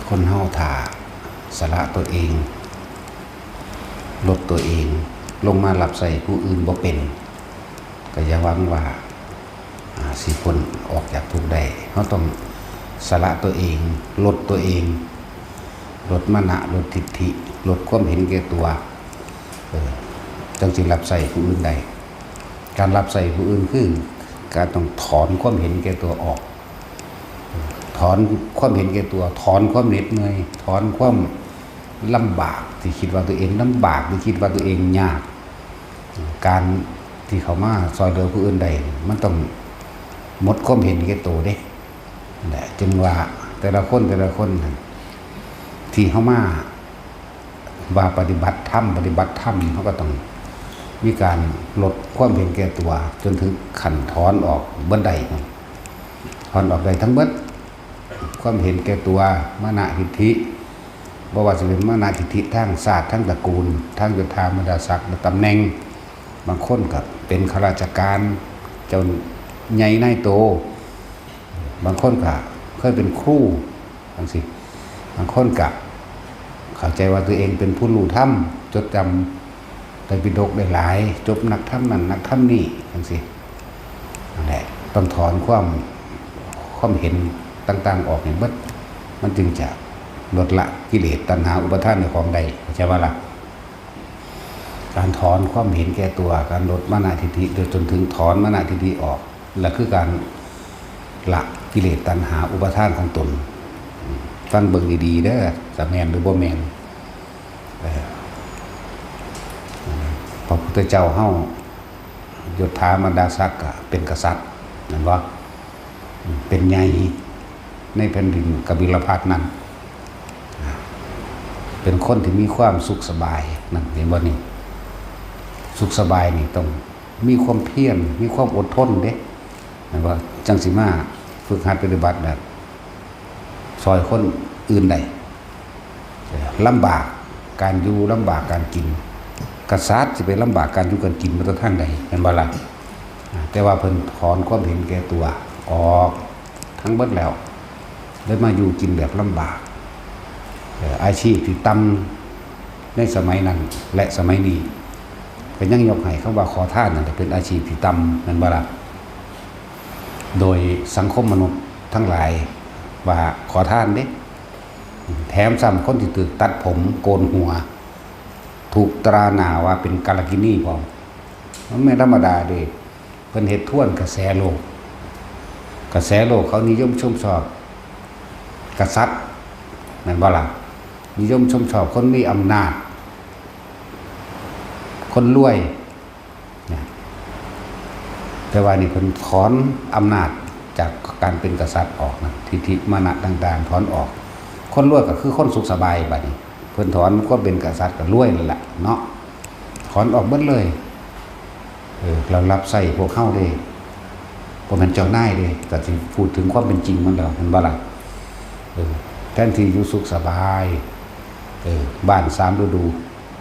คนเฮาถ่าสละตัวเองลดตัวเองลงมารับใส่ผู้อื่นบ่เป็นก็อย่าหวังว่าสิพ้นออกจากทุกข์ได้เฮาต้องสละตัวเองลดตัวเองลดมานะลดทิฏฐิลดความเห็นแก่ตัวจังสิรับใส่ผู้อื่นได้การรับใส่ผู้อื่นคือการต้องถอนความเห็นแก่ตัวออกถอนความเห็นแก่ตัวถอนความเหน็ดเหนื่อยถอนความลำบากที่คิดว่าตัวเองลำบากที่คิดว่าตัวเองยากการที่เขามาซอยเหลือผู้อื่นใดมันต้องหมดความเห็นแก่ตัวเด้แหละจึงว่าแต่ละคนที่เขามาว่าปฏิบัติธรรมเขาก็ต้องมีการลดความเห็นแก่ตัวจนถึงขั้นถอนออกเบิ้ลใดถอนออกได้ทั้งเบิ้ลความเห็นแก่ตัวมานะทิฏฐิบ่ว่าจะเป็นมานะทิฏฐิทางศาสตร์ทางตระกูลทางยศถาบรรดาศักดิ์ตำแหน่งบางคนก็เป็นข้าราชการเจ้าใหญ่นายโตบางคนก็เคยเป็นครูบางคนก็เข้าใจว่าตัวเองเป็นผู้รู้ธรรมจดจำไตรปิฎกได้หลายจบนักธรรมนั่นนักธรรมนี่นั่นแหละต้องถอนความเห็นต่างๆออกอย่างเบิดมันจึงจะลดละกิเลสตัณหาอุปทานในของใดเข้าใจว่าล่ะการถอนความเห็นแก่ตัวการลดมานะทิฏฐิโดยจนถึงถอนมานะทิฏฐิออกและคือการละกิเลสตัณหาอุปทานของตนฟังเบิ่งดีๆเด้อจะแม่นหรือบ่แม่นพระพุทธเจ้าเฮายศถาบรรดาศักดิ์เป็นกษัตริย์นั่นว่าเป็นใหญ่ในแผ่นดินกบิลพัสนั้นเป็นคนที่มีความสุขสบายนั่นเห็นบ่นี่สุขสบายนี่ต้องมีความเพียรมีความอดทนเด้นั่นว่าจังสิมาฝึกหัดปฏิบัติแบบซอยคนอื่นได้ลำบากการอยู่ลำบากการกินกษัตริย์จะไปลำบากการอยู่การกินมาตั้งทางใดเป็นบ่ล่ะแต่ว่าเพิ่นถอนความเห็นแก่ตัวออกทั้งเบิดแล้วได้มาอยู่กินแบบลำบากอาชีพที่ต่ำในสมัยนั้นและสมัยนี้ก็ยังยกให้คำว่าขอทานนั่นแหละเป็นอาชีพที่ต่ำเป็นบ่ล่ะโดยสังคมมนุษย์ทั้งหลายว่าขอทานเด้แถมซ้ำคนที่ถูกตัดผมโกนหัวถูกตราหน้าว่าเป็นกาลกินีพร้อมมันไม่ธรรมดาเด้เพิ่นเฮ็ดท่วนกระแสโลกเขานิยมชมชอบกษัตริย์นั่นบ่ล่ะนิยมชมชอบคนมีอำนาจคนรวยแต่ว่านี่เพิ่นถอนอำนาจจากการเป็นกษัตริย์ออกนะทิฏฐิมานะต่างๆถอนออกคนรวยก็คือคนสุขสบายบัดนี้เพิ่นถอนความเป็นกษัตริย์ก็รวยนั่นแหละเนาะถอนออกเบิดเลยเรารับใส่พวกเฮาเด้บ่แม่นเจ้านายเด้ก็สิพูดถึงความเป็นจริงมันแล้วเห็นบ่ล่ะแทนที่อยู่สุขสบายบ้าน3ฤดู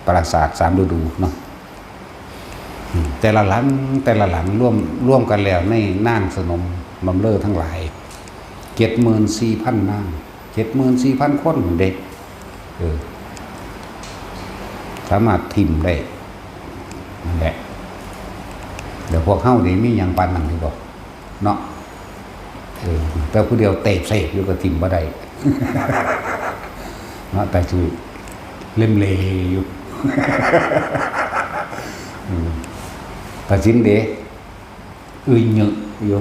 ปราสาท3ฤดูเนาะแต่ละหลังร่วมกันแล้วในนางสนมบำเรอทั้งหลาย 74,000 นาง 74,000 คนเด็กสามารถทิ่มได้นั่นแหละเดี๋ยวพวกเฮานี่มีหยังปานนั้นอยู่บ่เนาะแต่ผู้เดียวเตะเสกอยู่ก็ทิ่มบ่ได้ เนาะแต่คือเล่มเลอยู่ ตัดสินเด้หยึกอยู่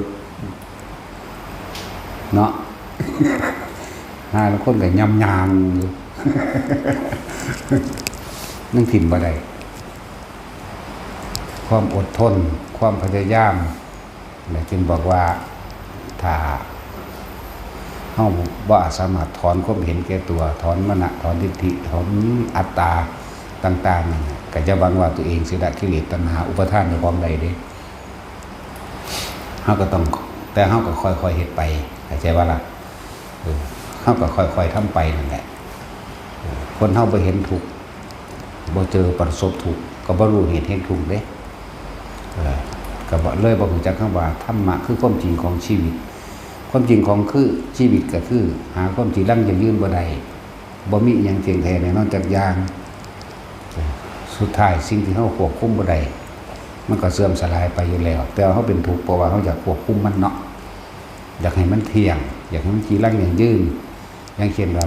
เนาะหาคนก็ยำยางอยู่ นั่งถิ่มบ่ได้ความอดทนความพยายามและจึงบอกว่าถ้าเฮาบ่สามารถถอนความเห็นแก่ตัวถอนมานะถอนทิฏฐิถอนอัตตาต่างๆก็จะหวังว่าตัวเองสิละกิเลสตัณหาอุปทานในความใดเด้เฮาก็ต้องแต่เฮาก็ค่อยๆเฮ็ดไปเข้าใจว่าล่ะเฮาก็ค่อยๆทำไปนั่นแหละคนเฮาบ่เห็นทุกข์บ่เจอประสบทุกข์ก็บ่รู้เหตุแห่งทุกข์เด้ก็บ่เลยบ่รู้จักคำว่าธรรมะคือความจริงของชีวิตความจริงของคือชีวิตก็คือหาความจริงยั่งยืนบ่ได้ บ่มีอย่างเที่ยงแท้แน่นอนจากอย่างสุดท้ายสิ่งที่เขาควบคุมบ่ได้มันก็เสื่อมสลายไปอยู่แล้วแต่เขาเป็นทุกข์เพราะว่าเขาอยากควบคุมมันเนาะอยากให้มันเที่ยงอยากให้มันจีรังอย่างยืนอย่างเช่นว่า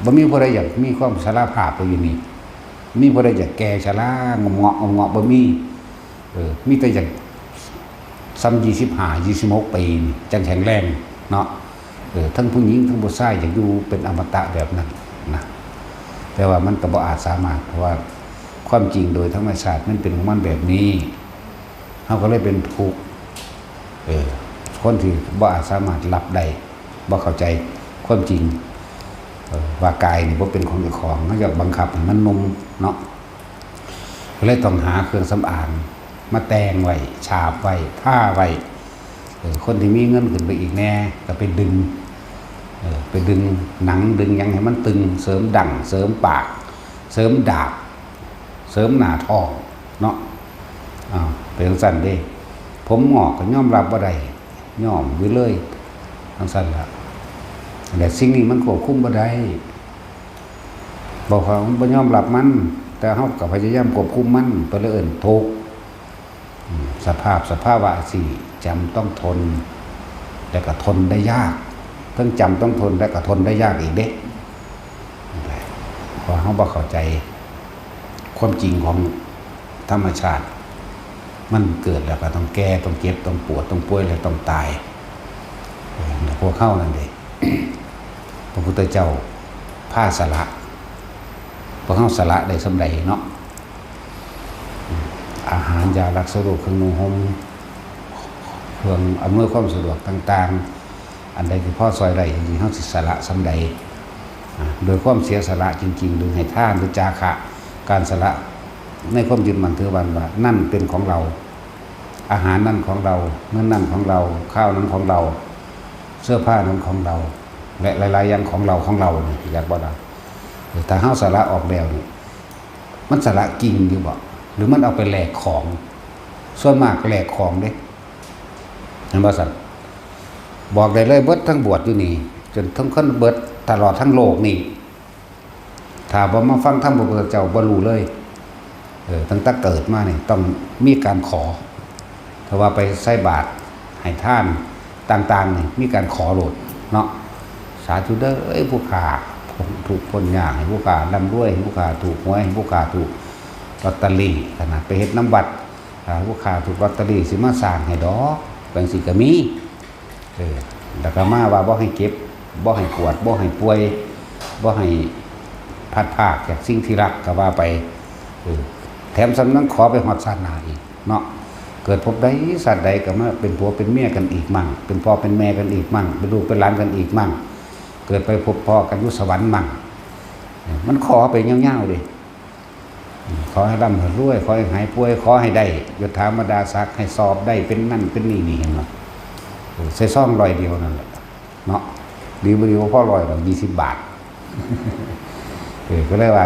บ่มีผู้ใดอยากมีความสารภาพไปอยู่นี่มีผู้ใดอยากแก่ชรางงอกงอกบ่มีมีแต่อยากซ้ำ26 ปีจังแข็งแรงเนาะทั้งผู้หญิงทั้งผู้ชายอยากอยู่เป็นอมตะแบบนั้นนะแต่ว่ามันก็บ่อาจสามารถเพราะว่าความจริงโดยธรรมชาติมันเป็นของมันแบบนี้เขาก็เลยเป็นทุกข์คนที่บ่อาจสามารถรับได้บ่เข้าใจความจริงว่ากายนี่บ่เป็นของเจ้าของเขาอยากบังคับให้มันนุ่มเนาะก็เลยต้องหาเครื่องสำอางมาแต่งไว้ฉาบไว้ท่าไว้คนที่มีเงินขึ้นไปอีกแน่ก็ไปดึงหนังดึงยังให้มันตึงเสริมดั่งเสริมปากเสริมดาบเสริมหน้าท้องเนาะเป็นสั่นเด้ผมงอกก็ยอมรับว่าได้ย่อมอยู่เลยทั้งสั่นละแต่สิ่งนี้มันควบคุมบ่ได้บอกว่าบ่ยอมรับมันแต่เฮาก็พยายามควบคุมมันไปเลยเอิ้นทุกข์สภาวะสิจำต้องทนแต่ก็ทนได้ยากทั้งจำต้องทนและก็ทนได้ยากอีกเด้เพราะเฮาบ่เข้าใจความจริงของธรรมชาติมันเกิดแล้วก็ต้องแก่ต้องเจ็บต้องปวดต้องป่วยแล้วต้องตายพวกเข้านั่นเองพระพุทธเจ้าผ้าสละพวกเข้าสละได้สำใดเนาะอาหารยารักษาโรคเครื่องนุ่งห่มเครื่องอำนวยความสะดวกต่างๆอันใดที่พ่อซอยได้จริงๆเข้าสิสละสำใดโดยความเสียสละจริงๆโดยให้ท่านหรือจาคะการสละในความยึดมั่นถือมั่นว่านั่นเป็นของเราอาหารนั่นของเราเงินนั่นของเราข้าวนั้นของเราเสื้อผ้านั้นของเราและหลายๆอย่างของเราเนี่ยอยากบอกนะแต่ห้าสละออกแล้วนี่มันสละกิ่งอยู่บ่หรือมันเอาไปแหลกของส่วนมากแหลกของเด้เห็นบ่สัตว์บอกได้เลยเบิดทั้งบวชอยู่นี่จนทั้งคนเบิดตลอดทั้งโลกนี่ถ้าบ่มาฟังธรรมพระพุทธเจ้าบ่รู้เลยตั้งแต่เกิดมาเนี่ยต้องมีการขอถ้าว่าไปใส่บาตรให้ท่านต่างๆนี่มีการขอโหลดเนาะสาธุเด้อผู้ขาถูกพ้นยากให้ผู้ขาร่ำรวยให้ผู้ขาถูกหวยให้ผู้ขาถูกลอตเตอรี่ขนาดไปเฮ็ดน้ำบัตรผู้ขาถูกลอตเตอรี่สิมาสร้างให้ดอกบางสิก็มีแล้วก็มาว่าบ่ให้เก็บบ่ให้ปวดบ่ให้ป่วยบ่ให้พัดภาคจากสิ่งที่รักก็ว่าไปแถมสำนักขอไปหอดศาสนาอีกเนาะเกิดพบใดสัตว์ใดก็มาเป็นผัวเป็นเมียกันอีกมั่งเป็นพ่อเป็นแม่กันอีกมั่งเป็นลูกเป็นหลานกันอีกมั่งเกิดไปพบพ่อกันอยู่สวรรค์มั่งมันขอไปเงี้ยวๆดิขอให้ร่ำให้รวยขอให้หายป่วยขอให้ได้ยศถาบรรดาศักดิ์ให้สอบได้เป็นนั่นเป็นนี่เห็นไหมใส่ซ่อง100 เดียวนั่นแหละเนาะดีบ่ดีว่าพ่อ100 ดอก20 บาทก็เลยว่า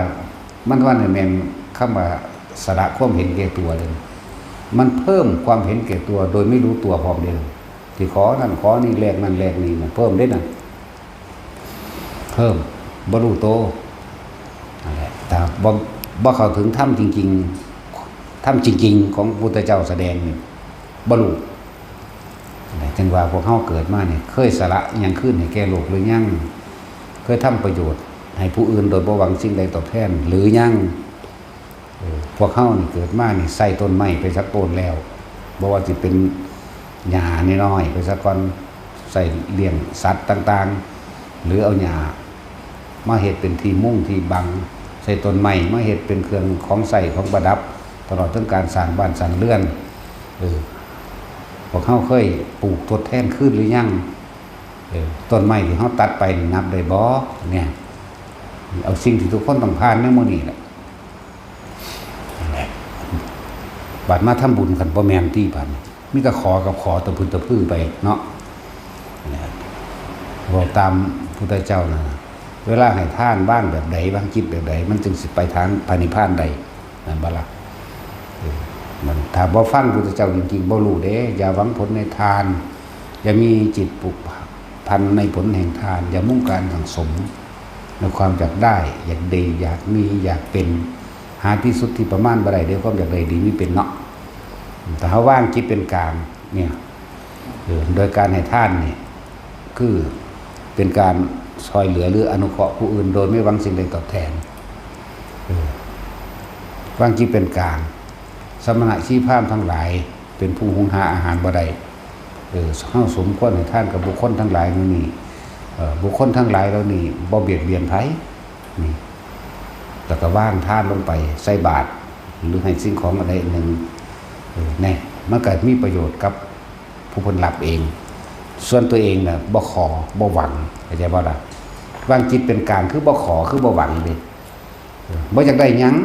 มันว่าเนี่ยแม่นคำว่าสละความเห็นแก่ตัวเลยมันเพิ่มความเห็นแก่ตัวโดยไม่รู้ตัวพร้อมเดียวที่ขอนั่นขอนี่แลกนั่นแลกนี่เพิ่มได้นั่นเพิ่มบรรลุโตอะไรแต่บ่เข้าถึงธรรมจริงๆธรรมจริงๆของพุทธเจ้าแสดงนี่บรรลุจังว่าพวกเขาเกิดมาเนี่ยเคยสละยังขึ้นให้แก่โลกหรือยังเคยทำประโยชน์ให้ผู้อื่นโดยบ่หวังสิ่งใดตอบแทนหรือยังพวกเขานี่เกิดมานี่ใส่ต้นไม้ไปสักต้นแล้วบ่ว่าสิเป็นหญ้าน้อยๆไปสักก่อนใส่เลี้ยงสัตว์ต่างๆหรือเอาหญ้ามาเฮ็ดเป็นที่มุ้งที่บังใส่ต้นไม้มาเฮ็ดเป็นเครื่องของใส่ของประดับตลอดถึงการสร้างบ้านสร้างเรือนพวกเขาเคยปลูกทดแทนขึ้นหรือยังต้นไม้ที่เขาตัดไปนับได้บ่เนี่ยเอาสิ่งที่ทุกคนต้องผ่านในมื้อนี้แหละบาดมาทำบุญกันบ่แม่นที่บัดมีก็ขอกับขอตะพื้นตะพื้นไปเนาะบอกตามพุทธเจ้านะเวลาให้ทานบ้างแบบใดบ้างคิดแบบใดมันจึงสิไปทางพระนิพพานใดนั่นบ่ล่ะมันถ้าบ่ฟังพุทธเจ้าจริงๆบ่รู้เด้อย่าหวังผลในทานอย่ามีจิตผูกพันในผลแห่งทานอย่ามุ่งการสังสม ในความอยากได้อยากดีอยากมีอยากเป็นหาที่สุดที่ประมาณบ่ได้เดี๋ยวความอยากได้ดีมีเป็นเนาะแต่ถ้าว่างจิตเป็นกลางเนี่ยโดยการให้ท่านนี่คือเป็นการช่วยเหลือหรืออนุเคราะห์ผู้อื่นโดยไม่หวังสิ่งใดตอบแทนว่างจิตเป็นกลางสมณะชีพราหมณ์ทั้งหลายเป็นผู้หุงหาอาหารบ่ได้เข้าสมควรให้ท่านกับบุคคลทั้งหลายนี่บุคคลทั้งหลายเรานี่บ่เบียดเบียนไผนี่แต่ก็ว่างท่านลงไปใส่บาตรหรือให้สิ่งของอะไรหนึ่งเนี่ยมันเกิดมีประโยชน์กับผู้คนหลับเองส่วนตัวเองน่ะบ่ขอบ่หวังเข้าใจบ่ล่ะวางจิตเป็นกลางคือบ่ขอคือบ่หวังดิบ่อยากได้หยัง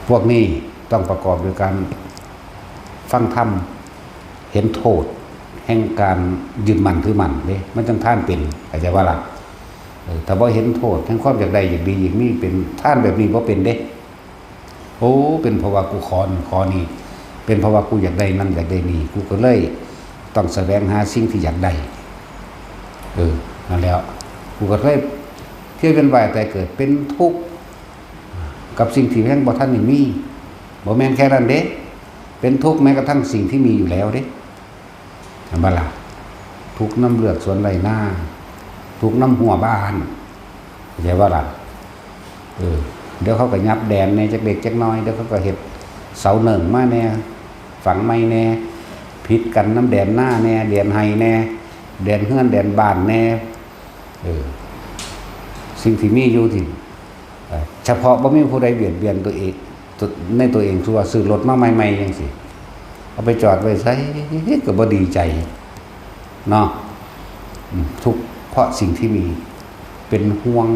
พวกนี้ต้องประกอบด้วยการฟังธรรมเห็นโทษแห่งการยึดมั่นถือมั่นเด้มันจังท่านเป็นเข้าใจบ่ล่ะถ้าบ่เห็นโทษแห่งความอยากได้อยากดีอยากมีเป็นท่านแบบนี้บ่เป็นเด้โอ้เป็นเพราะว่ากูขอนี่เป็นเพราะว่ากูอยากได้นั่นอยากได้นี่กูก็เลยต้องแสวงหาสิ่งที่อยากได้นั่นแล้วกูก็เลยเที่ยวเป็นวายแต่เกิดเป็นทุกข์กับสิ่งที่แห่งบ่ทันนี่มีบ่แม่นแค่นั้นเด้เป็นทุกข์แม้กระทั่งสิ่งที่มีอยู่แล้วเด้เห็นบ่ล่ะทุกข์น้ำเลือดสวนไรหน้าทุกข์น้ำหัวบ้านเข้าใจว่าล่ะเดี๋ยวเขาก็ยับแดนในจักเด็กจักน้อยเดี๋ยวเขาก็เฮ็ดเสาหนึ่งมาแน่ฝังไม้แน่พิษกันน้ำแดนหน้าแน่แดนไห้แน่แดนเฮือนแดนบ้านแน่สิ่งที่มีอยู่ที่เฉพาะบ่มีผู้ใดเบียดเบียนตัวเองในตัวเองทั่วซื้อรถมาใหม่ๆจังซี่เอาไปจอดไว้ใส่ก็บ่ดีใจเนาะทุกเพราะสิ่งที่มีเป็นห่วง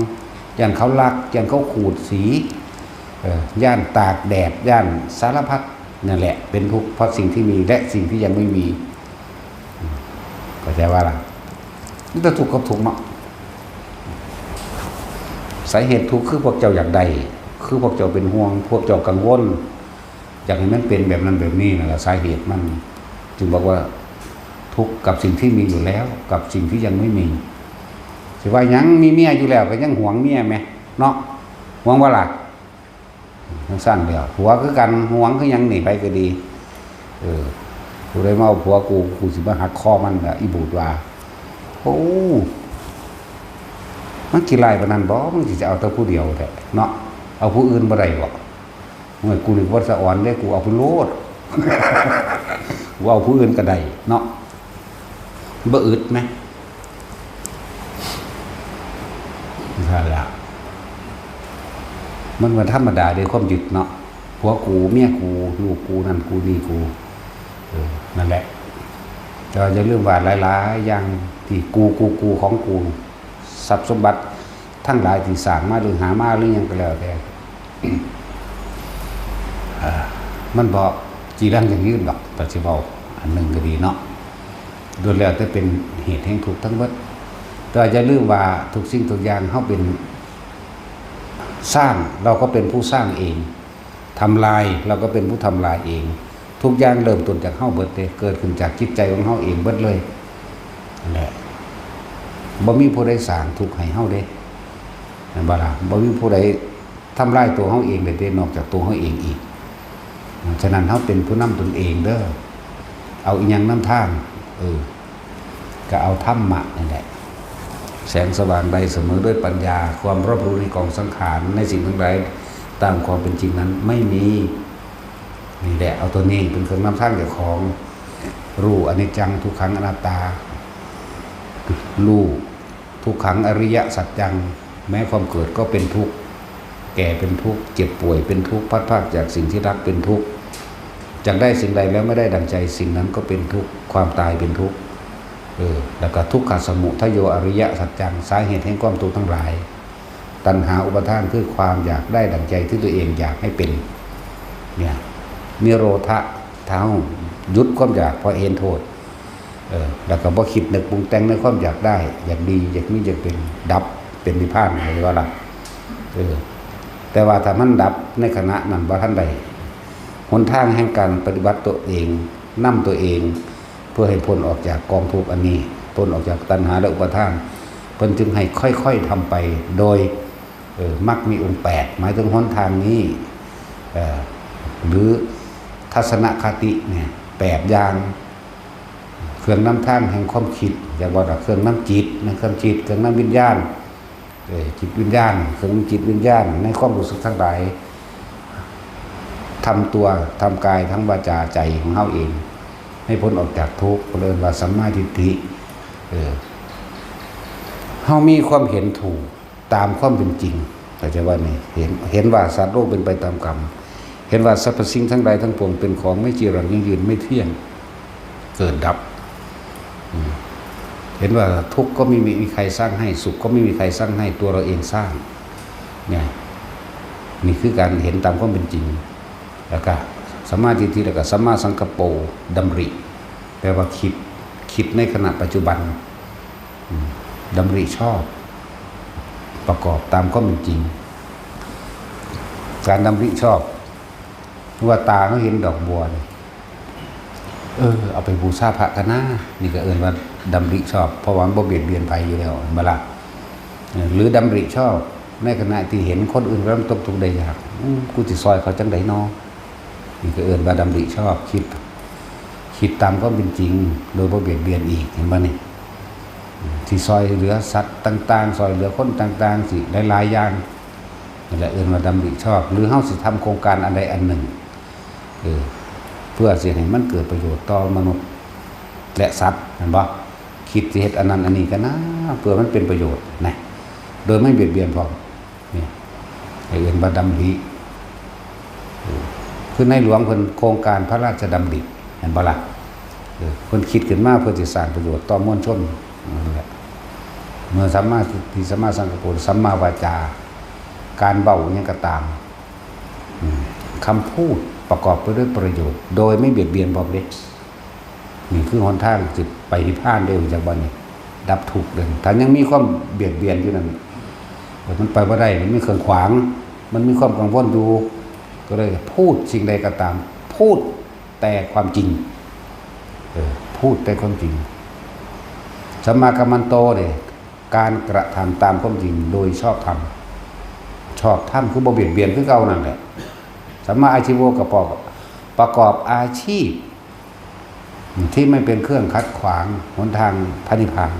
ย่านเขาลักย่านเขาขูดสีย่านตากแดดย่านสารพัดนั่นแหละเป็นทุกข์เพราะสิ่งที่มีและสิ่งที่ยังไม่มีเข้าใจว่าล่ะนี่จะทุกข์กับทุกข์เนาะสาเหตุทุกข์คือพวกเจ้าอยากได้คือพวกเจ้าเป็นห่วงพวกเจ้ากังวลอยากให้มันเป็นแบบนั้นแบบนี้นั่นแหละสาเหตุมันจึงบอกว่าทุกข์กับสิ่งที่มีอยู่แล้วกับสิ่งที่ยังไม่มีสิว่ายังมีเมียอยู่แล้วก็ยังหวงเมียไหมเนาะหวงว่าล่ะทั้งสั้นเดียวผัวคือกันหวงคือยังหนีไปก็ดีกูได้มาเอาผัวกูสิมาหักคอมันอีบูดว่าโอ้มันกี่ไรปานนั้นบ่มันสิจะเอาแต่ผู้เดียวแท้เนาะเอาผู้อื่นบ่ได้บ่เมื่อกูนึกว่าสะอ่อนได้กูเอาผู้โลดกูเอาผู้อื่นก็ได้เนาะบ่อึดไหมใช่แล้วมันธรรมดาด้วยความยึดเนาะผัวกูเมียกูลูกกูนั่นกูนี่กูนั่นแหละเราจะเรื่องว่าหลายๆอย่างที่กูของกูทรัพย์สมบัติทั้งหลายที่สร้างมาหรือหามาหรือยังก็แล้วแต่มันบอกจีรังอย่างยืนดอกแต่สิบอกอันหนึ่งก็ดีเนาะโดยแล้วแต่เป็นเหตุแห่งทุกข์ทั้งหมดแต่จะลืมว่าทุกสิ่งทุกอย่างเขาเป็นสร้างเราก็เป็นผู้สร้างเองทำลายเราก็เป็นผู้ทำลายเองทุกอย่างเริ่มต้นจากเฮาเบิดเลยเกิดขึ้นจากจิตใจของเฮาเองเบิดเลยนั่นแหละบ่มีผู้ใดสร้างทุกข์ให้เฮาเด้นั่นบ่ล่ะบ่มีผู้ใดทำลายตัวเฮาเองได้นอกจากตัวเฮาเองอีกฉะนั้นเฮาเป็นผู้นำตนเองเด้อเอาอีหยังนำทางก็เอาธรรมะนั่นแหละแสงสว่างใดเสมอด้วยปัญญาความรอบรู้ในกองสังขารในสิ่งทั้งหลายตามความเป็นจริงนั้นไม่มีนี่แหละเอาตัวนี้เป็นเครื่องนำทางเจ้าของรู้อนิจจังทุกขังอนัตตารู้ทุกขังอริยสัจจังแม้ความเกิดก็เป็นทุกข์แก่เป็นทุกข์เจ็บป่วยเป็นทุกข์พัดพรากจากสิ่งที่รักเป็นทุกข์จากได้สิ่งใดแล้วไม่ได้ดังใจสิ่งนั้นก็เป็นทุกข์ความตายเป็นทุกข์แล้วก็ทุกขสมุทัยโยอริยสัจจังสาเหตุแห่งความทุกข์ทั้งหลายตัณหาอุปาทานคือความอยากได้ดังใจที่ตัวเองอยากให้เป็นเนี่ยนิโรธะเท้าหยุดความอยากพอเห็นโทษแล้วก็บ่คิดนึกปรุงแต่งในความอยากได้อยากดีอยากมีอยากเป็นดับเป็นนิพพานอะไรว่าล่ะแต่ว่าถ้ามันดับในขณะนั้นบ่ทันใดหนทางแห่งการปฏิบัติตัวเองนำตัวเองเพื่อให้พ้นออกจากกองทุกข์อันนี้พ้นออกจากตัณหาและอุปาทาน พิ่นจึงให้ค่อยๆทำไปโดยมรรคมีองค์8หมายถึงหนทางนี้หรือทัศนคติเนี่ย8อย่างเครื่องนำทางแห่งความคิดอย่าบอกว่าเครื่องนำจิตนะเครื่องจิตเครื่องนำวิญญาณจิตวิญญาณเครื่องจิตวิญญาณในความรู้สึกทั้งหลายทำตัวทำกายทั้งวาจาใจของเฮาเองให้พ้นออกจากทุกข์เรียกว่าสัมมาทิฏฐิเฮามีความเห็นถูกตามความเป็นจริงแต่จะว่านี่เห็นว่าสัตว์โลกเป็นไปตามกรรมเห็นว่าสรรพสิ่งทั้งหลายทั้งปวงเป็นของไม่จีรังยั่งยืนไม่เที่ยงเกิดดับเห็นว่าทุกข์ก็ไม่มีใครสร้างให้สุขก็ไม่มีใครสร้างให้ตัวเราเองสร้างเนี่ยนี่คือการเห็นตามความเป็นจริงแล้วก็สัมมาทิฏฐิแล้วก็สัมมาสังกัปโปดำริแปลว่าคิดในขณะปัจจุบันดำริชอบประกอบตามความเป็นจริงการดำริชอบว่าตาเขาเห็นดอกบัวเอาไปบูชาพระกันนะนี่ก็ว่าดำริชอบเพราะว่าบ่เบียดเบียนภัยอยู่แล้วมาละหรือดำริชอบในขณะที่เห็นคนอื่นเริ่มตกทุกข์ได้ยากกูสิซอยเขาจังไดน้อนี่ก็ว่าดำริชอบคิดตามความเป็นจริงโดยบ่เบียดเบียนอีกเห็นบ่นี่ที่ซอยเหลือสัตว์ต่างๆซอยเหลือคนต่างๆสิหลายๆอย่างนี่แหละว่าดำริชอบหรือเฮาสิทำโครงการอันใดอันหนึ่งเพื่อสิให้มันเกิดประโยชน์ต่อมนุษย์และสัตว์เห็นบ่คิดสิเฮ็ดอันนั้นอันนี้กันนะเพื่อมันเป็นประโยชน์นะโดยไม่เบียดเบียนพร้อมนี่ว่าดำริคือในหลวงเพิ่นโครงการพระราชดำริเห็นบ่ล่ะเพิ่นคิดขึ้นมาเพื่อสิสร้างประโยชน์ต่อมวลชนนั่นแหละเมื่อสัมมาทิฏฐิสัมมาสังกัปโปสัมมาวาจาการเว้าอิหยังก็ตามคำพูดประกอบไปด้วยประโยชน์โดยไม่เบียดเบียนพร้อมเด้นี่คือหนทางสิไปนิพพานได้จากบัดนี้ดับทุกข์เด้ถ้ายังมีความเบียดเบียนอยู่นั่นมันไปบ่ได้มันมีเครื่องขวางมันมีความกังวลอยู่ก็เลยพูดสิ่งใดก็ตามพูดแต่ความจริงพูดแต่ความจริงสัมมากัมมันโตเนี่ยการกระทำตามความจริงโดยชอบธรรมคือบ่เบียดเบียนคือเก่านั่นแหละสัมมาอาชีวะก็ประกอบอาชีพที่ไม่เป็นเครื่องขัดขวางหนทางพระนิพพาน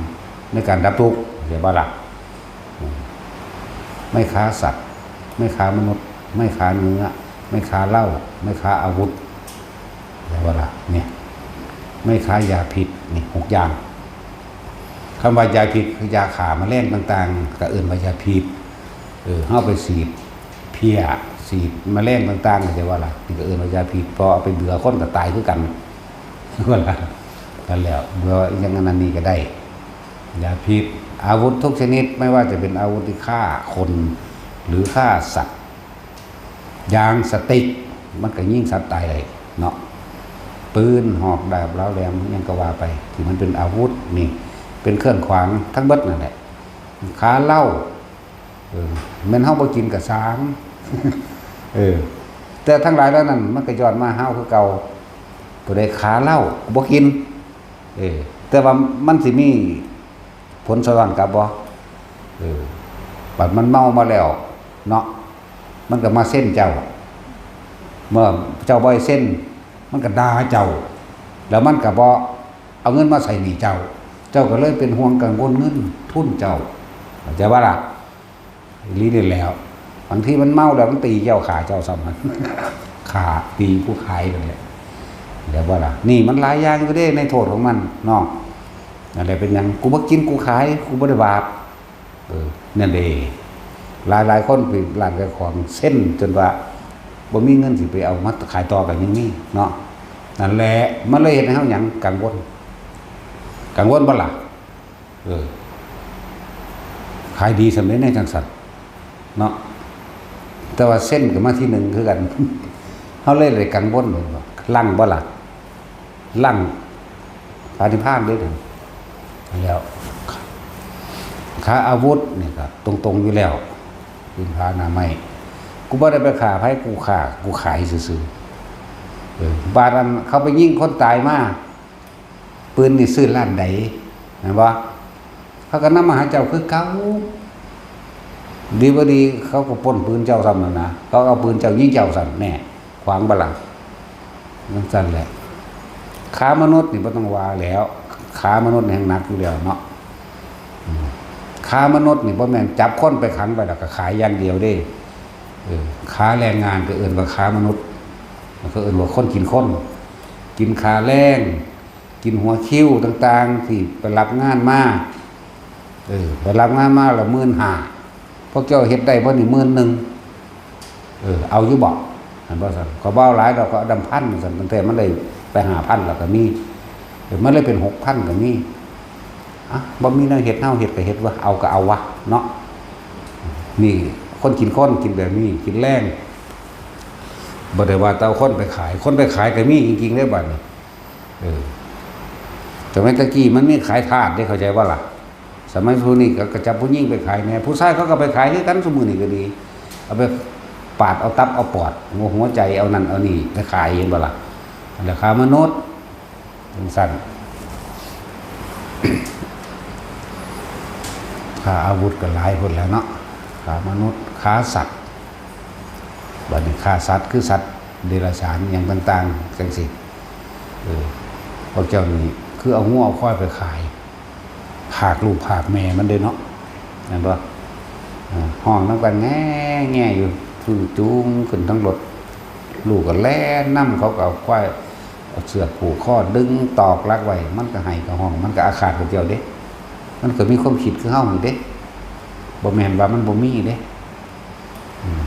ในการดับทุกข์เดี๋ยวบ่ล่ะไม่ค้าสัตว์ไม่ค้ามนุษย์ไม่ค้าเนื้อไม่ค้าเหล้าไม่ค้าอาวุธเดี๋ยวบ่ล่ะเนี่ยไม่ค้ายาพิษนี่6อย่างคำว่ายาพิษคือยาฆ่าแมลงต่างๆก็ว่ายาพิษเฮาไปฉีดเพี้ยฉีดแมลงต่างๆก็จะว่าล่ะนี่ก็ว่ายาพิษพอเอาไปเบื่อคนก็ตายคือกันว่าล่ะกันแล้วเบื่ออย่างนั้นนี่ก็ได้ยาพิษอาวุธทุกชนิดไม่ว่าจะเป็นอาวุธที่ฆ่าคนหรือฆ่าสัตว์ยางสติ๊กมันก็ยิงสัตว์ตายเลยเนาะปืนหอกดาบเหล้าแหลมยังก็ว่าไปที่มันเป็นอาวุธนี่เป็นเครื่องขวางทั้งเบิดนั่นแหละค้าเหล้าแม่นเฮาบ่กินก็สางแต่ทั้งหลายแล้วนั่นมันก็ย้อนมาเฮาคือเก่าผู้ใดค้าเหล้าบ่กินแต่ว่ามันสิมีผลสะท้อนกลับบ่บัดมันเมามาแล้วเนาะมันก็มาเส้นเจ้าเมื่อเจ้าบ่ให้เส้นมันก็ด่าเจ้าแล้วมันก็บ่เอาเงินมาใส่หนี้เจ้าก็เลยเป็นห่วงกังวลเงินทุนเจ้าเข้าใจว่าล่ะลีนี่แล้วบางทีมันเมาแล้วมันตีเจ้าขาเจ้าซ้ำมันขาตีผู้ขายนั่นแหละเดี๋ยวว่าล่ะนี่มันหลายอย่างอยู่เด้ในโทษของมันน้องอะไรเป็นหยังกูบ่กินกูขายกูบ่ได้บาปนั่นเด้หลายคนไปร้านขายของเส้นจนว่าบ่มีเงินสิไปเอามาขายต่อกันอย่างนี้เนาะนั่นแหละมันเลยเฮ็ดให้เฮาหยังกังวลบ่ล่ะขายดีสำเร็จในจังสัตว์เนาะแต่ว่าเส้นก็มาที่หนึ่งคือกันเฮาเลยกังวลเลยว่าลั่งบ่ล่ะลั่งปฏิภาณเด้อแล้วค้าอาวุธนี่ก็ตรงๆอยู่แล้วปืนพาหน้าไม้กูบ่ได้ไปฆ่าไผกูขายซื่อๆบาดนั้นเขาไปยิงคนตายมาปืนนี่ซื้อร้านใดเห็นบ่ เขาก็นำมาหาเจ้าคือเก่าดีบ่ดีเขาก็ปล้นปืนเจ้าซ้ำนั่นนะเขาเอาปืนเจ้ายิงเจ้าซ้ำแน่ขวางบัลลังก์นั่นสั่นแหละค้ามนุษย์นี่บ่ต้องว่าแล้วค้ามนุษย์แห่งหนักอยู่แล้วเนาะค้ามนุษย์นี่บ่แม่นจับคนไปขังไปแล้วก็ขายอย่างเดียวเด้ค้าแรงงานก็เอิ้นว่าค้ามนุษย์มันก็เอิ้นว่าคนกินคนกินค่าแรงกินหัวคิ้วต่างๆที่ไปรับงานมาไปรับงานมาละ15,000พวกเจ้าเฮ็ดได้บ่นี่11,000เอาอยู่บ่หั่นบ่ซั่นก็บ่เอาหลายดอกก็ดำพันซั่นตั้งแต่มันได้ไป5,000แล้วก็มีมันเลยเป็น6,000ก็มีบ่มีแนวเฮ็ดเฮาเฮ็ดก็เฮ็ดว่าเอาก็เอาวะเนาะนี่คนกินคนกินแบบนี้กินแรงบ่ได้ว่าแต่เอาคนไปขายก็มีจริงๆเด้อบัดนี้แต่แม้ตะกี้มันมีขายทาสได้เข้าใจว่าล่ะสมัยพุนี้ก็จับผู้หญิงไปขายแน่ผู้ชายเขาก็ไปขายคือกันซุมื้อนี้ก็ดีเอาไปปาดเอาตับเอาปอดหัวใจเอานั่นเอานี่ไปขายเห็นบ่ล่ะราคามนุษย์สั้นค่าอาวุธก็หลายคนแล้วเนาะค่ามนุษย์ค่าสัตว์บัดนี้ค่าสัตว์คือสัตว์เดรัจฉานอย่างต่างๆจังซี่พวกเจ้านี่คือเอางัวเอาควายไปขายผากลูกผากแม่มันเด้เนาะนั่นบ่ห้องนำกันแง่อยู่คือจูงขึ้นทั้งรถลูกก็แล่นำเขาก็เอาควายเอาเสือกผูกข้อดึงตอกลักไว้มันก็ให้กับห้องมันก็อาฆาตกับเจ้าเด้มันก็มีความคิดคือเฮานี่เด้บ่แม่นว่ามันบ่มีเด้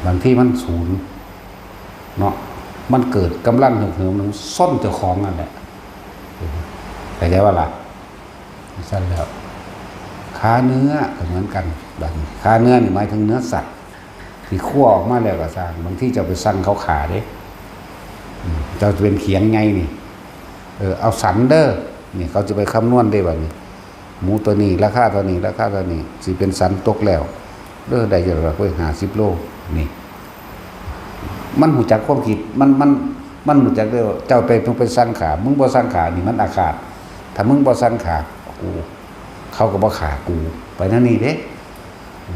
บางทีมันศูนย์เนาะมันเกิดกำลังเหิมๆมันซ่อนเจ้าของนั่นแหละเข้าใจว่าล่ะซั่นแล้วค้าเนื้อก็เหมือนกันบัดนี้ค้าเนื้อนี่หมายถึงเนื้อสัตว์ที่คั่วออกมาแล้วก็สร้างบางทีจะไปสั่งเขาขาเด้เจ้าจะเป็นเขียงไงนี่เอาสันเด้อนี่เขาจะไปคำนวณได้บัดนี้หมูตัวนี้ราคาตัวนี้สิเป็นสันตกแล้วเด้อได้จักว่า50 โลนี่มันหูจักความคิดมันหูจักเด้อเจ้าไปสั่งขามึงบ่สั่งขานี่มันอาฆาตถ้ามึงบ่สั่งขากูเขาก็บ่ขากูไปนั่นนี่เด้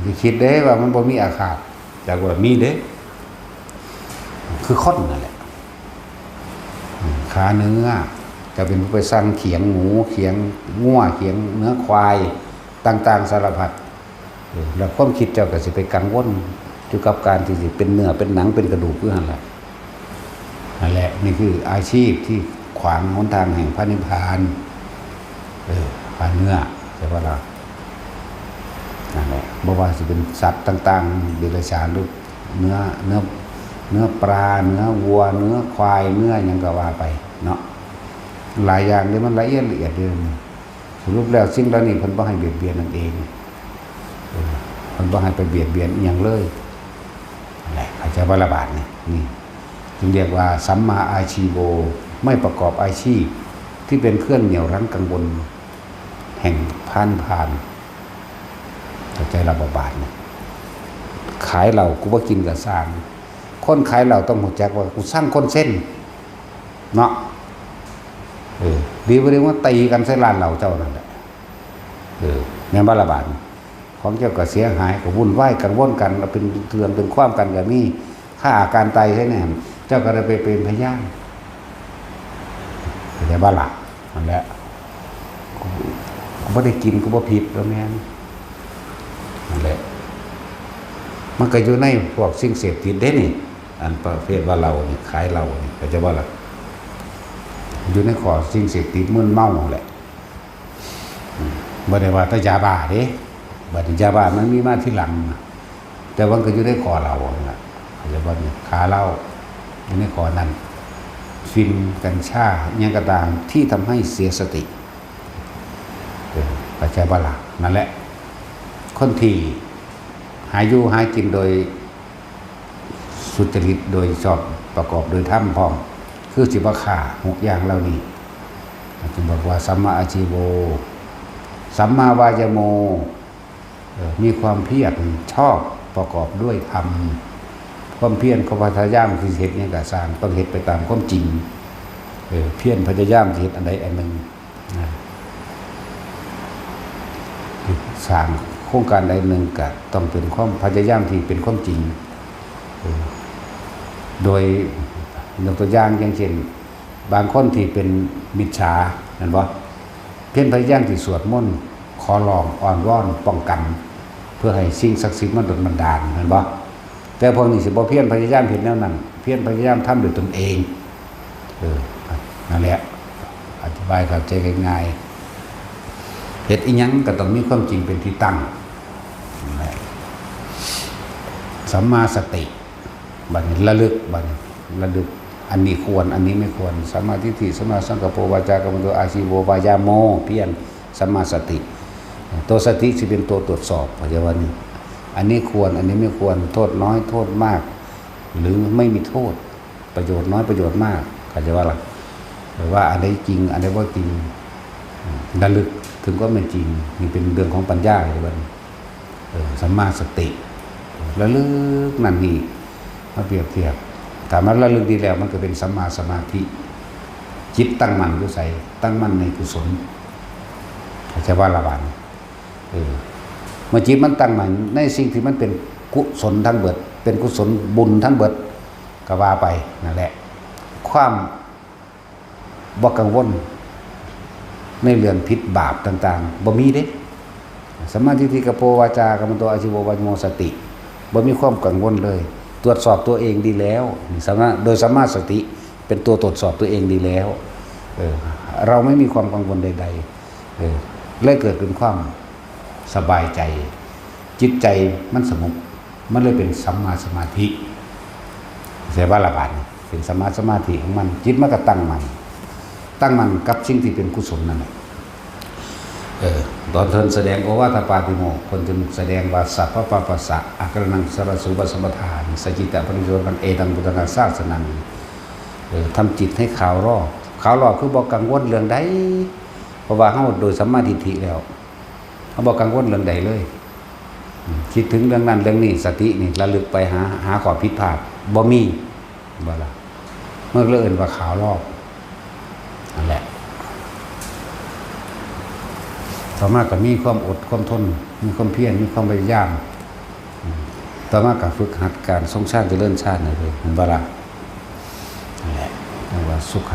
สิคิดเด้ว่ามันบ่มีอาฆาตจากว่ามีเด้คือคนนั่นแหละขาเนื้อจะเป็นผู้ไปสั่งเขียงหมูเขียงงัวเขียงเนื้อควายต่างๆสารพัดแล้วความคิดเจ้าก็สิไปกังวลอยู่กับการที่สิเป็นเนื้อเป็นหนังเป็นกระดูกคือนั่นแหละนี่คืออาชีพที่ขวางหนทางแห่งพระนิพพานผ่านเนื้อใช่ป่ะล่ะนั่นแหละบ่ว่าสิเป็นสัตว์ต่างๆเดรัจฉานหรือเนื้อปลาเนื้อวัวเนื้อควายเนื้อหยังก็ว่าไปเนาะหลายอย่างนี่มันละเอียดเดิมสรุปแล้วสิ่งเหล่านี้เพิ่นบ่ให้เบียดเบียนนั่นเองเพิ่นบ่ให้ไปเบียดเบียนอีหยังเลยนั่นแหละเข้าใจบ่ละบาดนี่จึงเรียกว่าสัมมาอาชีโวไม่ประกอบอาชีพที่เป็นเครื่องเหนี่ยวรั้งกังวลแห่งผ่านเข้าใจระบาดนี่ขายเหล้ากูบ่กินก็สร้างคนขายเหล้าต้องรู้จักว่ากูสร้างคนเส้นเนาะดีบ่ดีว่าตีกันใส่ร้านเหล้าเจ้านั่นแหละแม่นบ่ละบาดของเจ้าก็เสียหายก็วุ่นวายกังวลกันเป็นเรื่องเป็นความกันก็มีค่าอาการตายใช่แน่เจ้าก็ได้ไปเป็นพยานแต่บ่ล่ะนั่นแหละกูบ่ได้กินกูบ่ผิดแล้วแม่นนั่นแหละมันก็อยู่ในพวกสิ่งเสพติดเด้นี่อันประเภทว่าเรานี่ขายเรานี่ก็จะว่าล่ะอยู่ในข้อสิ่งเสพติดมึนเมาแหละบ่ได้ว่าแต่ยาบ้าเด้บัดยาบ้ามันมีมาทีหลังแต่ว่าก็อยู่ในข้อเราน่ะจะว่านี่ขาเหล้าอยู่ในข้อนั้นฟินกัญชาหยังก็ตามที่ทำให้เสียสติเข้าใจบ่ล่ะนั่นแหละคนที่หาอยู่หากินโดยสุจริตโดยชอบประกอบโดยธรรมพร้อมคือสิบ่ฆ่า6อย่างเหล่านี้จึงบอกว่าสัมมาอาชีโวสัมมาวายโมมีความเพียรชอบประกอบด้วยธรรมความเพียรความพยายามที่เฮ็ดนี่ก็สร้างต้องเฮ็ดไปตามความจริงเพียรพยายามที่เฮ็ดอันใดอันหนึ่ง สร้างโครงการใดหนึ่งก็ต้องเป็นความพยายามที่เป็นความจริงโดยยกตัวอย่างอย่างเช่นบางคนที่เป็นมิจฉาเห็นบ่เพียรพยายามที่สวดมนต์ขอร้องอ้อนวอนป้องกัน เพื่อให้สิ่งศักดิ์สิทธิ์มาดลบันดาลเห็นบ่แต่พวกนี้สิบ่เพียรพยายามเห็นแนวนั้นเพียรพยายามทำด้วยตนเองนั่นแหละอธิบายเข้าใจง่ายๆเฮ็ดอีหยังก็ต้องมีความจริงเป็นที่ตั้งนั่นแหละสัมมาสติบัดนี้ระลึกบัดนี้ระลึกอันนี้ควรอันนี้ไม่ควรสัมมาทิฏฐิสัมมาสังกัปโปวาจากัมมันโตอาชีโววายาโมเพียรสัมมาสติตัวสติสิเป็นตัวตรวจสอบว่าจะว่านี่อันนี้ควรอันนี้ไม่ควรโทษน้อยโทษมากหรือไม่มีโทษประโยชน์น้อยประโยชน์มากก็จะว่าล่ะหรือว่าอันใดจริงอันใดบ่จริงระลึกถึงก็ไม่จริงนี่เป็นเรื่องของปัญญาเลยว่าสัมมาสติระลึกนั่นนี่มาเปรียบเทียบถ้ามันระลึกดีแล้วมันก็เป็นสัมมาสมาธิจิตตั้งมั่นอยู่ใส่ตั้งมั่นในกุศลเขาจะว่าละบาดเมื่อจิตมันตั้งมั่นในสิ่งที่มันเป็นกุศลทั้งเบิดเป็นกุศลบุญทั้งเบิดก็ว่าไปนั่นแหละความบ่กังวลในเรื่องผิดบาปต่างๆบ่มีเด้สัมมาทิฏฐิกัปโปวาจากัมมันโตอาชีโววายโมสติบ่มีความกังวลเลยตรวจสอบตัวเองดีแล้วโดยสัมมาสติเป็นตัวตรวจสอบตัวเองดีแล้วเราไม่มีความกังวลใดๆเลยเกิดเป็นความสบายใจจิตใจมันสงบมันเลยเป็นสัมมาสมาธิเสียว่าละบาดเป็นสัมมาสมาธิของมันจิตมันก็ตั้งมั่นกับสิ่งที่เป็นกุศลนั่นแหละตอนเทินแสดงโอวาทปาติโมกข์คนจะแสดงว่าสัพพะปะปัสสะอักขนังสรสุปสัมปทานสัจจิตะปริโยปันเอตังพุทธนาศาสนังทำจิตให้ขาวรอบคือบอกกังวลเรื่องใดเพราะว่าเฮาโดยสัมมาทิฏฐิแล้วเฮาบอกกังวลเรื่องใดเลยคิดถึงเรื่องนั้นเรื่องนี้สตินี่ระลึกไปหาข้อผิดพลาดบ่มีบ่ล่ะเมื่อเลื่อนว่าขาวรอบนั่นแหละต่อมาก็มีความอดความทนมีความเพียรมีความพยายามต่อมาก็ฝึกหัดการทรงชาติเจริญชาตินั่นเลยมันบ่ล่ะนั่นแหละว่าสุข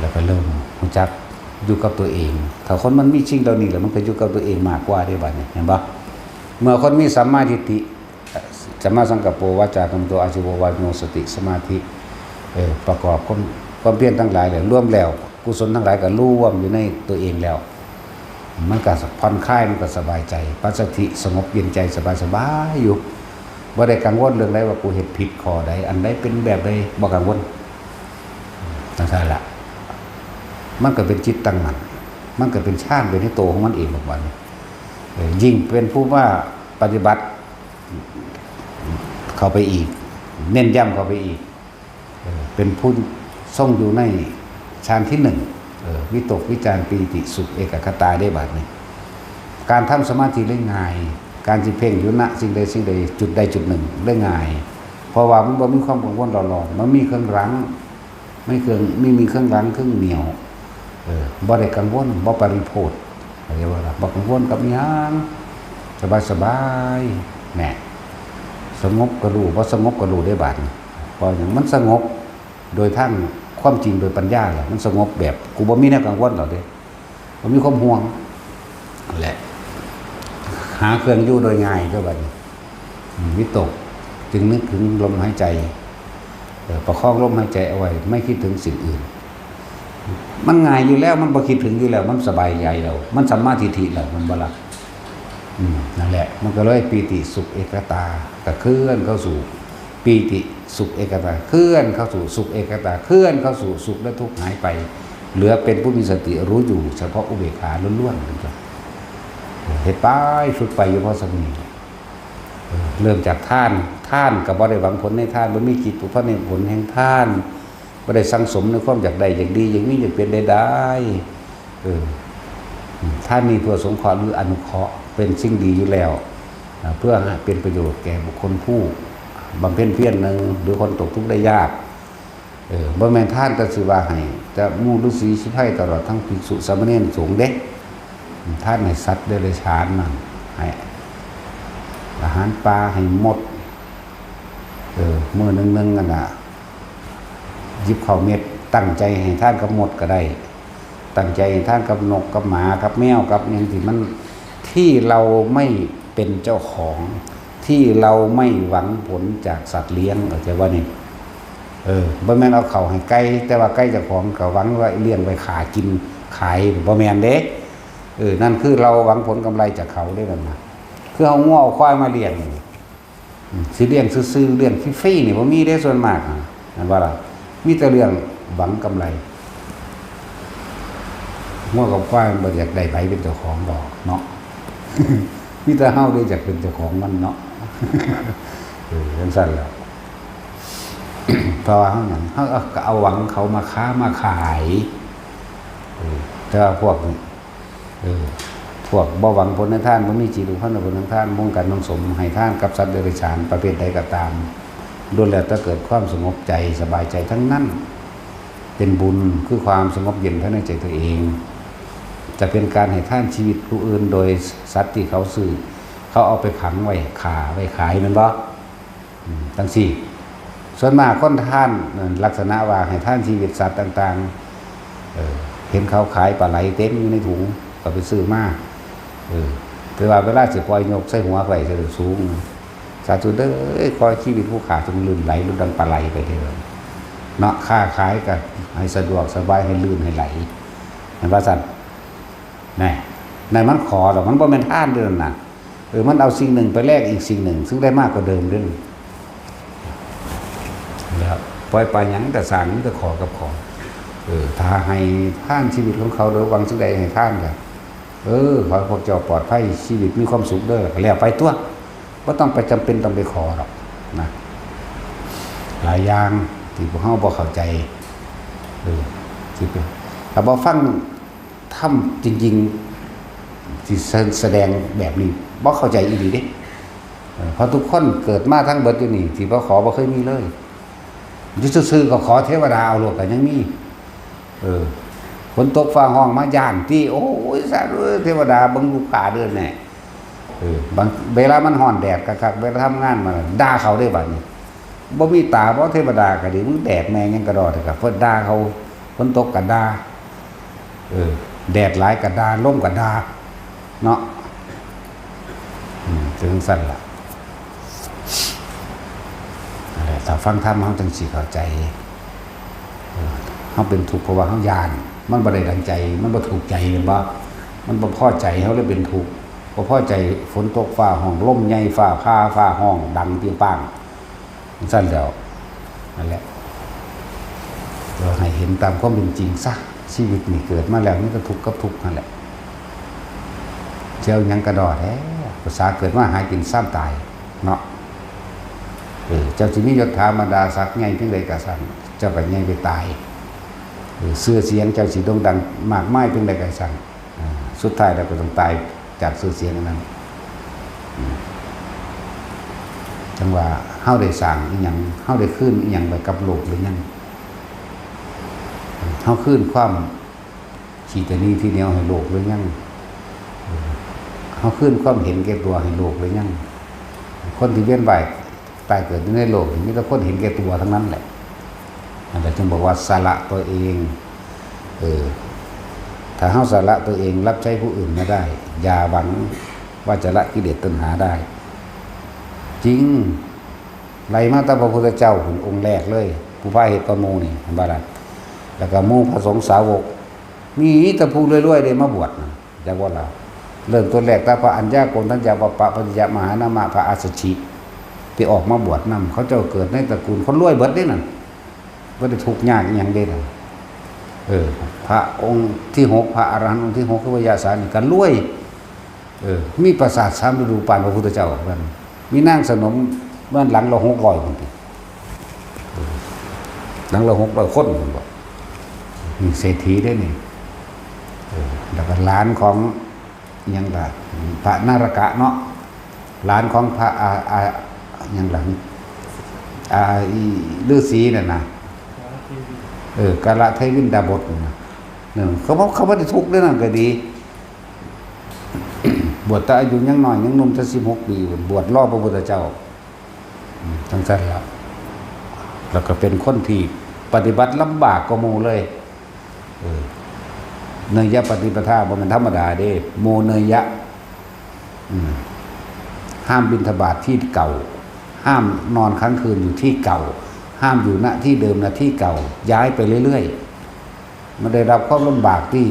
แล้วก็เริ่มรู้จักอยู่กับตัวเองถ้าคนมันมีสิ่งเหล่านี้แล้วมันก็อยู่กับตัวเองมากกว่าได้บัดนี้เห็นบ่เมื่อคนมีสัมมาทิฏฐิสัมมาสังกัปโปวาจากัมมันโตอาชีโววายโมสติสมาธิประกอบความเพียรทั้งหลายแล้วรวมแล้วกุศลทั้งหลายก็รวมอยู่ในตัวเองแล้วมันก็ผ่อนคลายมันก็สบายใจปัสสติสงบเย็นใจสบายอยู่บ่ได้กังวลเรื่องใดว่ากูเฮ็ดผิดข้อใดอันใดเป็นแบบใดบ่กังวลนั่นแหละมันก็เป็นจิตตั้งมั่นมันก็เป็นฌานเป็นในตัวของมันเองบอกว่ายิ่งเป็นผู้ว่าปฏิบัติเข้าไปอีกเน้นย้ำเข้าไปอีกเป็นผู้ทรงอยู่ในฌานที่หนึ่งวิตกวิจารปีติสุขเอกคตาได้บาดนี้การทำสมาธิได้ง่ายการจิเพ่งอยู่ณสิ่งใดสิ่งใดจุดใดจุดหนึ่งได้ง่ายเพราะว่ามันบ่มีความกังวลหลอกมันมีเครื่องรั้งไม่มีเครื่องรั้งเครื่องเหนียวบ่ได้กังวลบ่ปริโภทเรียกว่าบ่กังวลกับหยังสบายแหน่สงบก็รู้บ่สงบก็รู้ได้บาดนี้พออย่างมันสงบโดยทั้งความจริงโดยปัญญาแหละมันสงบแบบกูบ่มีแนวกังวลหรอกเด้บ่มีความห่วงแหละหาเครื่องอยู่โดยง่ายก็บัดนี้วิตกจึงนึกถึงลมหายใจประคองลมหายใจเอาไว้ไม่คิดถึงสิ่งอื่นมันง่ายอยู่แล้วมันบ่คิดถึงอยู่แล้วมันสบายใจแล้วมันสัมมาทิฏฐิแล้วมันบ่ละนั่นแหละมันก็เลยปีติสุขเอกตาก็เคลื่อนเข้าสู่ปีติสุขเอกตาเคลื่อนเข้าสู่สุขเอกตาเคลื่อนเข้าสู่สุขและทุกข์หายไปเหลือเป็นผู้มีสติรู้อยู่เฉพาะอุเบกขาล้วนๆนะครับเฮ็ดไปฝึกไปอยู่พอสักนี้เริ่มจากท่านก็บ่ได้หวังผลในท่านบ่มีจิตผู้พระในผลแห่งท่านบ่ได้สังสมในความอยากได้อยากดีอย่างนี้อยากเป็นได้ท่านมีเพื่อสงเคราะห์หรืออนุเคราะห์เป็นสิ่งดีอยู่แล้วเพื่อให้เป็นประโยชน์แก่บุคคลผู้บำเพ็ญเพียรหนึ่งหรือคนตกทุกข์ได้ยากบ่แม่นท่านแต่สิว่าให้จะมู่ฤาษีชิไพตลอดทั้งภิกษุสามเณรสงฆ์เด้ ท่านให้สัตว์เดรัจฉานนั่นให้อาหารปลาให้หมดมื้อนึงกันน่ะหยิบข้าวเม็ดตั้งใจให้ท่านกับหมดก็ได้ตั้งใจให้ท่านกับนกกับหมากับแมวกับอย่างที่มันที่เราไม่เป็นเจ้าของที่เราไม่หวังผลจากสัตว์เลี้ยงเข้าใจว่านี่บ่แม่นเอาเข้าให้ไก่แต่ว่าไก่เจ้าของก็หวังว่าเลี้ยงไว้ขากินขายบ่แม่นเด้นั่นคือเราหวังผลกำไรจากเขาได้กันนะคือเอางัวเอาควายมาเลี้ยงสิเลี้ยงซื่อๆเลี้ยงฟรีๆนี่บ่มีได้ส่วนมากนั่นว่าล่ะมีแต่เรื่องหวังกำไรงัวกับควายมันบ่อยากได้ไผเป็นเจ้าของดอกเนาะ มีแต่เฮาได้อยากเป็นเจ้าของมันเนาะ จังซั่นแหละ เพราะว่าเฮาหยังเฮาก็เอาหวังเขามาค้ามาขายแต่ว่าพวกนี้พวกบ่หวังผลในทานบ่มีจิตอุปาทานผลในทานมุ่งกันมุ่งสมให้ทานกับสัตว์เดรัจฉานประเภทใดก็ตามล้วนแล้วแต่เกิดความสงบใจสบายใจทั้งนั้นเป็นบุญคือความสงบเย็นภายในใจตัวเองจะเป็นการให้ท่านชีวิตผู้อื่นโดยสัตว์ที่เขาซื้อเขาเอาไปขังไว้ขาไว้ขายมันบ่ทั้งสี่ส่วนมากคนท่านลักษณะว่าให้ท่านชีวิตสัตว์ต่างๆเห็นเขาขายปลาไหลเต็มอยู่ในถุงก็ไปซื้อมาแต่ว่าเวลาสิปล่อยยกใส่หัวไว้จะสูงสาธุเด้อคอยชีวิตผู้ขาจงลื่นไหลลื่นดังปลาไหลไปเถอะเนาะค้าขายกันให้สะดวกสบายให้ลื่นให้ไหลเห็นว่าสั่นในมันขอหรอกมันบ่แม่นท่านเดินน่ะมันเอาสิ่งหนึ่งไปแลกอีกสิ่งหนึ่งซึ่งได้มากกว่าเดิมด้วยนะครับปล่อยไปหยังแต่สั่งแต่ขอกับขอถ้าให้ท่านชีวิตของเขาโดยหวังสิ่งใดให้ท่านกันขอพวกเจ้าปลอดภัยชีวิตมีความสุขเด้อแล้วไปตัวบ่ต้องไปจำเป็นต้องไปขอหรอกนะหลายอย่างที่พวกเฮาบ่เข้าใจที่ถ้าบ่ฟังทำจริงๆที่แสดงแบบนี้บ่เข้าใจอีหลีเด้เพราะทุกคนเกิดมาทั้งเบิดอยู่นี่ที่บ่ขอบ่เคยมีเลยอยู่ซื่อๆก็ขอเทวดาเอาโลกก็ยังมีฝนตกฟ้าห้องมาย่านที่โอ้ยสาธุเทวดาบังลูกขาเดินแน่บางเวลามันร้อนแดดคักๆเวลาทำงานมาด่าเขาได้บัดนี้บ่มีตาบ่เทวดาก็ดีมึงแดดแม่งยังกระดอดก็เพิ่นด่าเขาฝนตกก็ด่าแดดหลายก็ด่าลมก็ด่าเนาะถึงสั่นล่ะถ้าฟังธรรมเฮาจังสิเข้าใจเฮาเป็นทุกข์เพราะว่าเฮาย่านมันบ่ได้ดังใจมันบ่ถูกใจแม่นบ่มันบ่พอใจเฮาเลยเป็นทุกข์บ่พอใจฝนตกฟ้าห้องลมใหญ่ฟ้าผ่าฟ้าห้องดังเปรี้ยงป้างซั่นแล้วนั่นแหละเราให้เห็นตามความเป็นจริงซะชีวิตนี่เกิดมาแล้วมันก็ทุกข์กับทุกข์นั่นแหละเจ้ายังกระดอแท้ภาษาเกิดมาหากินซ้ำตายเนาะเจ้าสิมียศถาบรรดาศักดิ์ใหญ่เพียงใดก็สั่งเจ้าก็ใหญ่ไปตายเสื้อเสียงเจ้าสิโด่งดังมากมายเพียงใดก็สั่งสุดท้ายเราก็ต้องตายจากชื่อเสียงนั้นจังว่าเฮาได้สร้างอีหยังเฮาได้คืนอีหยังไปกับโลกหรือยังเฮาคืนความขี้ตะนีที่เหนียวให้โลกหรือยังเฮาคืนความเห็นแก่ตัวให้โลกหรือยังคนที่เวียนว่ายตายเกิดในโลกมีแต่คนเห็นแก่ตัวทั้งนั้นแหละนั่นแหละจึงบอกว่าสละตัวเองถ้าเฮาสละตัวเองรับใช้ผู้อื่นไม่ได้อย่าหวังว่าจะละกิเลสตัณหาได้จริงไล่มาตั้งพระพุทธเจ้าองค์แรกเลยผู้พาเหตุประโมนี่เห็นบ่ล่ะแล้วก็หมู่พระสงฆ์สาวกมีแต่ผู้รวยๆได้มาบวชนะจักว่าล่ะเริ่มต้นแรกแต่พระอัญญาโกณทัญญาปปะปัญญามหานามะพระอาสชิไปออกมาบวชนำเขาเจ้าเกิดในตระกูลคนรวยเบิดเด้นั่นบ่ได้ทุกข์ยากอีหยังเด้นั่นพระองค์ที่6พระอรหันต์องค์ที่6คือพระยาสานี่ก็รวยมีปราสาท3ฤดูปานพระพุทธเจ้าเพิ่นมีนางสนมบ้านหลังละ600คนติหลังละ600คนเพิ่นบอกนี่เศรษฐีเด้นี่แล้วก็หลานของอิหยังล่ะพระนารกะเนาะหลานของพระยังหลังฤาษีนั่นน่ะกาลเทวินดาบทน่ะเขาบ่ได้ทุกข์เรื่องนั้นก็ดี บวชแต่อายุยังน้อยยังหนุ่มแต่16 ปีบวชรอพระพุทธเจ้าทั้งสั้นแล้วก็เป็นคนที่ปฏิบัติลำบากกว่าหมู่เลยเนยยะปฏิปทาบ่แม่นธรรมดาเด้โมเนยยะห้ามบิณฑบาตที่เก่าห้ามนอนค้างคืนอยู่ที่เก่าห้ามอยู่ณที่เดิมณที่เก่าย้ายไปเรื่อยๆมันได้รับความลำบากที่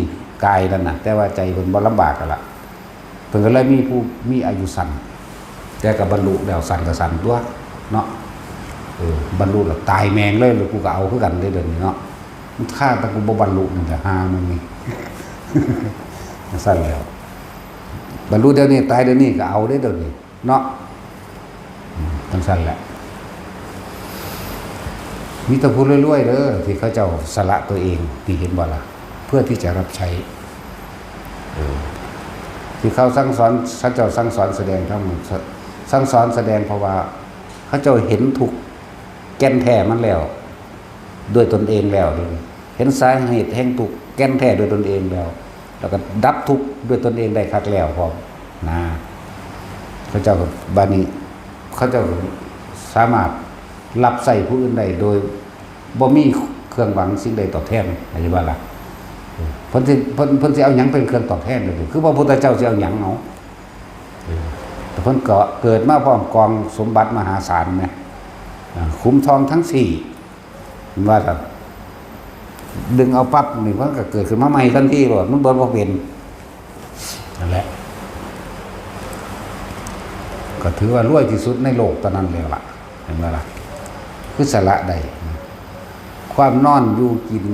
กายนั่นน่ะแต่ว่าใจเพิ่นบ่ลำบากกันล่ะเพิ่นก็เลยมีผู้มีอายุสั้นแต่ก็บรรลุแล้วสั้นก็สั้นตัวเนาะบรรลุแล้วตายแมงเลยกูก็เอาคือกันได้เดี๋ยวนี้เนาะมันฆ่าแต่กูบ่บรรลุมันจะหามันนี่ สั้นแล้วบรรลุเดี๋ยวนี้ตายเดี๋ยวนี้ก็เอาได้เดี๋ยวนี้เนาะทั้งสั้นแหละมีแต่พูดรวยๆเด้อที่เขาเจ้าสละตัวเองที่เห็นบ่ล่ะเพื่อที่จะรับใช้ที่เขาสั่งสอนเขาเจ้าสั่งสอนแสดงทั้งหมดสั่งสอนแสดงเพราะว่าเขาเจ้าเห็นทุกแก่นแท้มันแล้วด้วยตนเองแล้วเห็นสาเหตุแห่งทุกแก่นแท้ด้วยตนเองแล้วก็ดับทุกข์ด้วยตนเองได้คักแล้วพร้อมนะเขาเจ้าบานี้เขาเจ้าสามารถรับใส่ผู้อื่นได้โดยบ่มีเครื่องหวังสิ่งใดตอบแทนอะไรบ้างล่ะเพิ่นสิเอาหยังเป็นเครื่องตอบแทนเลยคือพระพุทธเจ้าสิเอาหยังเอาแต่เพิ่นก็เกิดมาพร้อมกองสมบัติมหาศาลแม่คุ้มทองทั้ง4ว่าซั่นดึงเอาปั๊บนี่มันก็เกิดขึ้นมาใหม่ทันทีโลดมันบ่เป็นนั่นแหละก็ถือว่ารวยที่สุดในโลกตอนนั้นแล้วล่ะเห็นไหมล่ะคือสละได้ความนอนอยู่กิน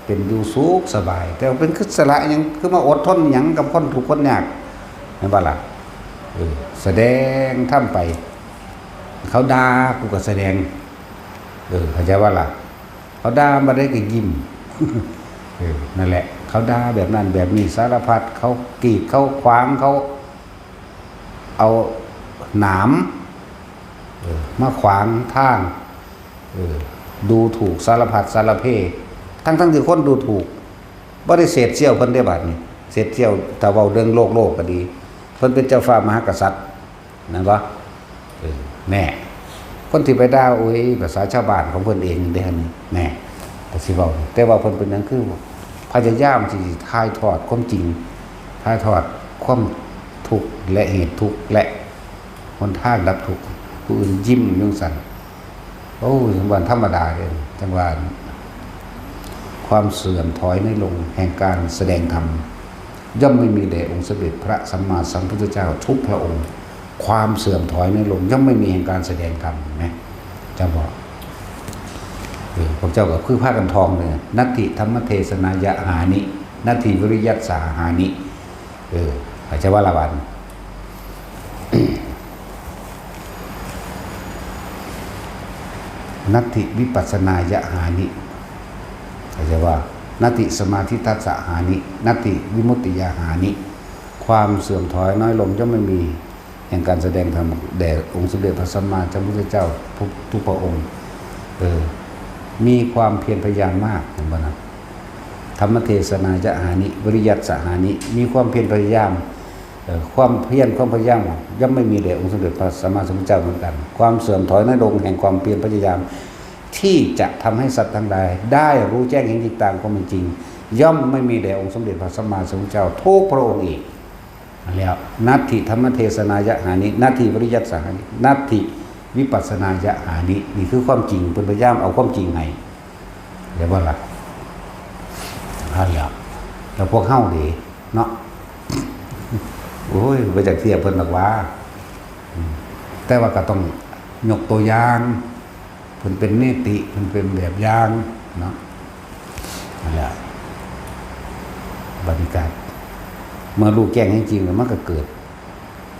เป็นอยู่สุขสบายแต่เป็นคือสละยังคือมาอดทนหยังกับคนทุกข์คนยากเห็นบ่ล่ะแสดงทำไปเขาด่ากูก็แสดงเข้าใจว่าล่ะเขาด่ามาได้ก็ยิ้มนั่นแหละเขาด่าแบบนั้นแบบนี้สารพัดเขากีดเขาขวางเขาเอาหนามมาขวางทางดูถูกสารพัดสารเพทั้งที่คนดูถูกบ่ได้เศษเสี้ยวเพิ่นได้บาดนี้เศษเสี้ยวถ้าเว้าเรื่องโลกก็ดีเพิ่นเป็นเจ้าฟ้ามหากษัตริย์นั่นบ่แน่คนที่ไปด่าโอ้ยภาษาชาวบ้านของเพิ่นเองได้หั่นแน่แต่สิเว้าแต่ว่าเพิ่นเป็นหยังคือพยายามที่ถ่ายทอดความจริงถ่ายทอดความทุกข์และเหตุทุกข์และหนทางดับทุกข์ผู้อื่นยิ้มจังซั่นโอ้จังหวะธรรมดาเด้จังหวะความเสื่อมถอยในลงแห่งการแสดงธรรมย่อมไม่มีแด่องค์สมเด็จพระสัมมาสัมพุทธเจ้าทุกพระองค์ความเสื่อมถอยในลงย่อมไม่มีแห่งการแสดงธรรมนะจะบอกพวกเจ้าก็คือผ้ากันทองเลยนัตถิธรรมเทศนายะหานินัตถิวิริยัสสาหานิอาจจะว่าละวันนัตถิวิปัสสนายะหานิอาจจะว่านัตถิสมาธิทัสสะหานินัตถิวิมุตติยาหานิความเสื่อมถอยน้อยลงย่อมไม่มีแห่งการแสดงธรรมแด่องค์สมเด็จพระสัมมาสัมพุทธเจ้าทุกพระองค์มีความเพียรพยายามมากเห็นบ่นะธรรมเทศนายะหานิวิริยัสสหานิมีความเพียรพยายามความเพียรความพยายามย่อมไม่มีแด่องค์สมเด็จพระสัมมาสัมพุทธเจ้าเหมือนกันความเสื่อมถอยน้อยลงแห่งความเพียรพยายามที่จะทำให้สัตว์ทั้งหลายได้รู้แจ้งเห็นจริงตามความเป็นจริงย่อมไม่มีแด่องค์สมเด็จพระสัมมาสัมพุทธเจ้าทุกพระองค์อีกแล้วนัตถิธรรมเทศนายะหานินัตถิวิริยัสสหานินัตถิวิปัสสนายะหานินี่คือความจริงเป็นพยายามเอาความจริงให้เรียกว่าหลักแล้วพวกเฮ้าดีเนาะโอ้ยไปจากเทียบเพิ่นหลักว่าแต่ว่าก็ต้องยกตัวอย่างเพิ่นเป็นเนติเพิ่นเป็นแบบอย่างเนาะนั่นแหละบรรยากาศเมื่อรู้แจ้งจริงๆแล้วมันก็เกิด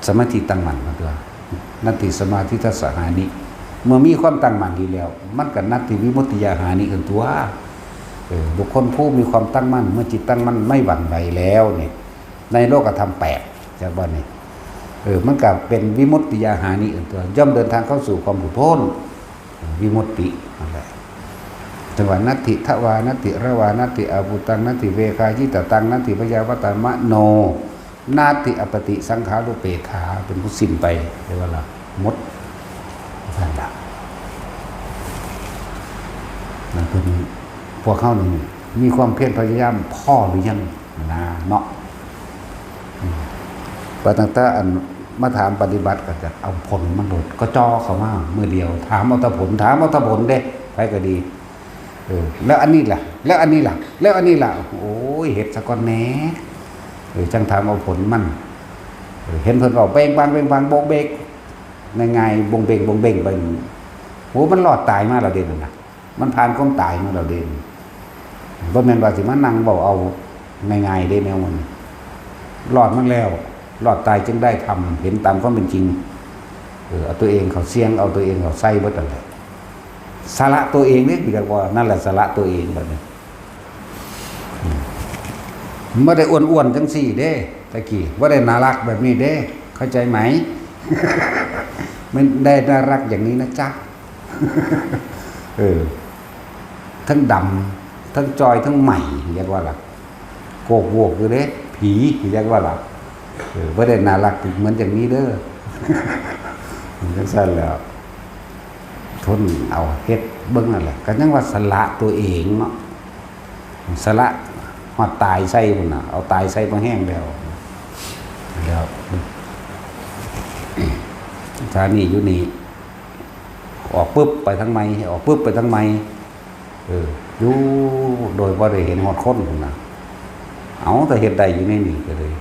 สมาธิตั้งมั่นมาด้วยนัตติสมาธิทัสสะหานิเมื่อมีความตั้งมั่นดีแล้วมันก็นัตติวิมุตติยาหานิกันตัวบุคคลผู้มีความตั้งมั่นเมื่อจิตตั้งมั่นไม่หวั่นไหวแล้วเนี่ยในโลกธรรม8จากบ้านนี้มันก็เป็นวิมุตติยาหานิกันตัวย่อมเดินทางเข้าสู่ความหลุดพ้นวิมุตติอะไรจังหวะนัตติทวานัตติระวานัตติอาภูตังนัตติเวคายิตตังนัตติพยาวตามะโน นาติอปติสังขารุเปขาเป็นผู้สิ้นไปเรียกว่าล่ะหมดนั่นล่ะนั่นเป็นพวกเขานี่มีความเพียรพยายามพ่อหรือยังนะเนาะพอตั้งแต่อันมาถามปฏิบัติก็จะเอาผลมันโดดก็จ่อเข้ามามือเดียวถามเอาแต่ผลเด้ไปก็ดีแล้วอันนี้ล่ะแล้วอันนี้ล่ะแล้วอันนี้ล่ะโอ้ยเฮ็ดซะก่อนแหน่จังถามเอาผลมันเห็นเพิ่นเอาเบ่งบางโบกเบกง่ายๆบงเบ่งไปโหมันรอดตายมาแล้วเด่นน่ะมันผ่านความตายมาแล้วเด่นบ่แม่นว่าสิมานั่งเว้าเอาง่ายๆได้แนวมันรอดมันแล้วรอดตายจึงได้ทำเห็นตามความเป็นจริงเอาตัวเองเขาเสี่ยงเอาตัวเองเขาใส่เบิดนั่นแหละสละตัวเองนี่คือว่านั่นแหละสละตัวเองแบบนี้ไม่ได้อ้วนๆจังสี่เด้ตะกี้ว่าได้น่ารักแบบนี้เด้เข้าใจไหม ไม่ได้น่ารักอย่างนี้นะจ๊ะ ทั้งดำทั้งจอยทั้งใหม่เรียกว่าล่ะโกกโวกคือเด้ผีเรียกว่าล่ะว่าได้น่ารักเหมือนอย่างนี้เด้อ จังซั่นแล้วทนเอาเฮ็ดเบิ่งนั่นแหละก็ยังว่าสละตัวเองเนาะสละฮอดตายใส่พุ่นน่ะเอาตายใส่บ่แห้งแล้วถ้านี่อยู่นี่ออกปึ๊บไปทางไม้ออกปึ๊บไปทางไม้อยู่โดยบ่ได้เห็นฮอดคนพุ่นน่ะเอาแต่เฮ็ดได้อยู่ในนี่ก็เลย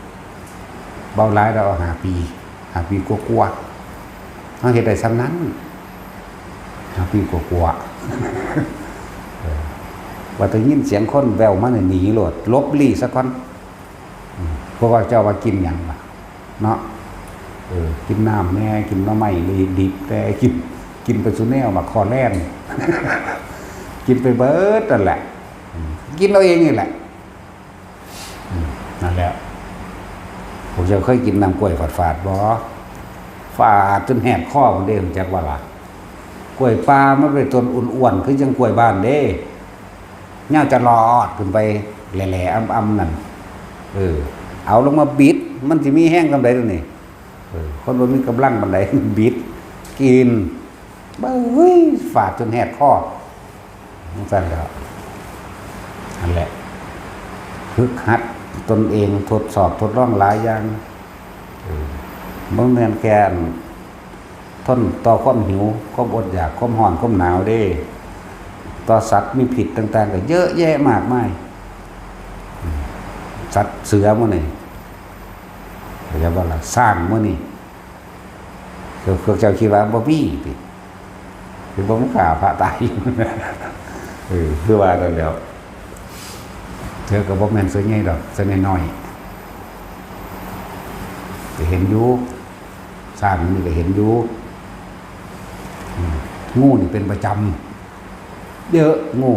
เบาหลายแล้ว5 ปีกว่าๆเฮาเฮ็ดได้ซ้ำนั้น5 ปีกว่าว่าแต่ยินเสียงคนแววมาหนีโลดลบลี่ซะก่อนเพราะว่าเจ้าว่ากินหยังล่ะเนาะกินน้ำแน่กินมะไหม้ดิบแต่กินไปซุแนวมาคอแล่น กินไปเบิดนั่นแหละกินเอาเองนี่แหละนั่นแหละผมจะเคยกินน้ำกล้วยฝาดบ่ฝาดจนแหบคอผมเด้ผมจักว่าล่ะกล้วยปลามันเป็นต้นอ้วนๆคือจังกล้วยบ้านเด้เน่าจะรอดขึ้นไปแหล่ๆอ้ำๆนั่นเอาลงมาบิดมันสิมีแห้งกำไดตัวนี้คนบ่มีกำลังปานใดบิดกินบ่เฮ้ยฝาดจนแหบคอสั่นแล้วนั่นแหละฝึกหัดตนเองทดสอบทดลองหลายอย่างบ่แม่นแค่ทนต่อความหิวความอดอยากความร้อนความหนาวเด้ต่อสัตว์มีผิดต่างๆก็เยอะแยะมากมายสัตว์เสือมื้อนี่เรียกว่าล่ะสร้างมื้อนี่พวกเจ้าคิดว่าบ่มีติคือบ่มีฆ่าพระตาย คือว่ากันแล้วเธอก็บ่แม่นส่วนใหญ่ดอกส่วนน้อยๆก็เห็นอยู่สร้างนี่ก็เห็นอยู่งูนี่เป็นประจำเยอะงู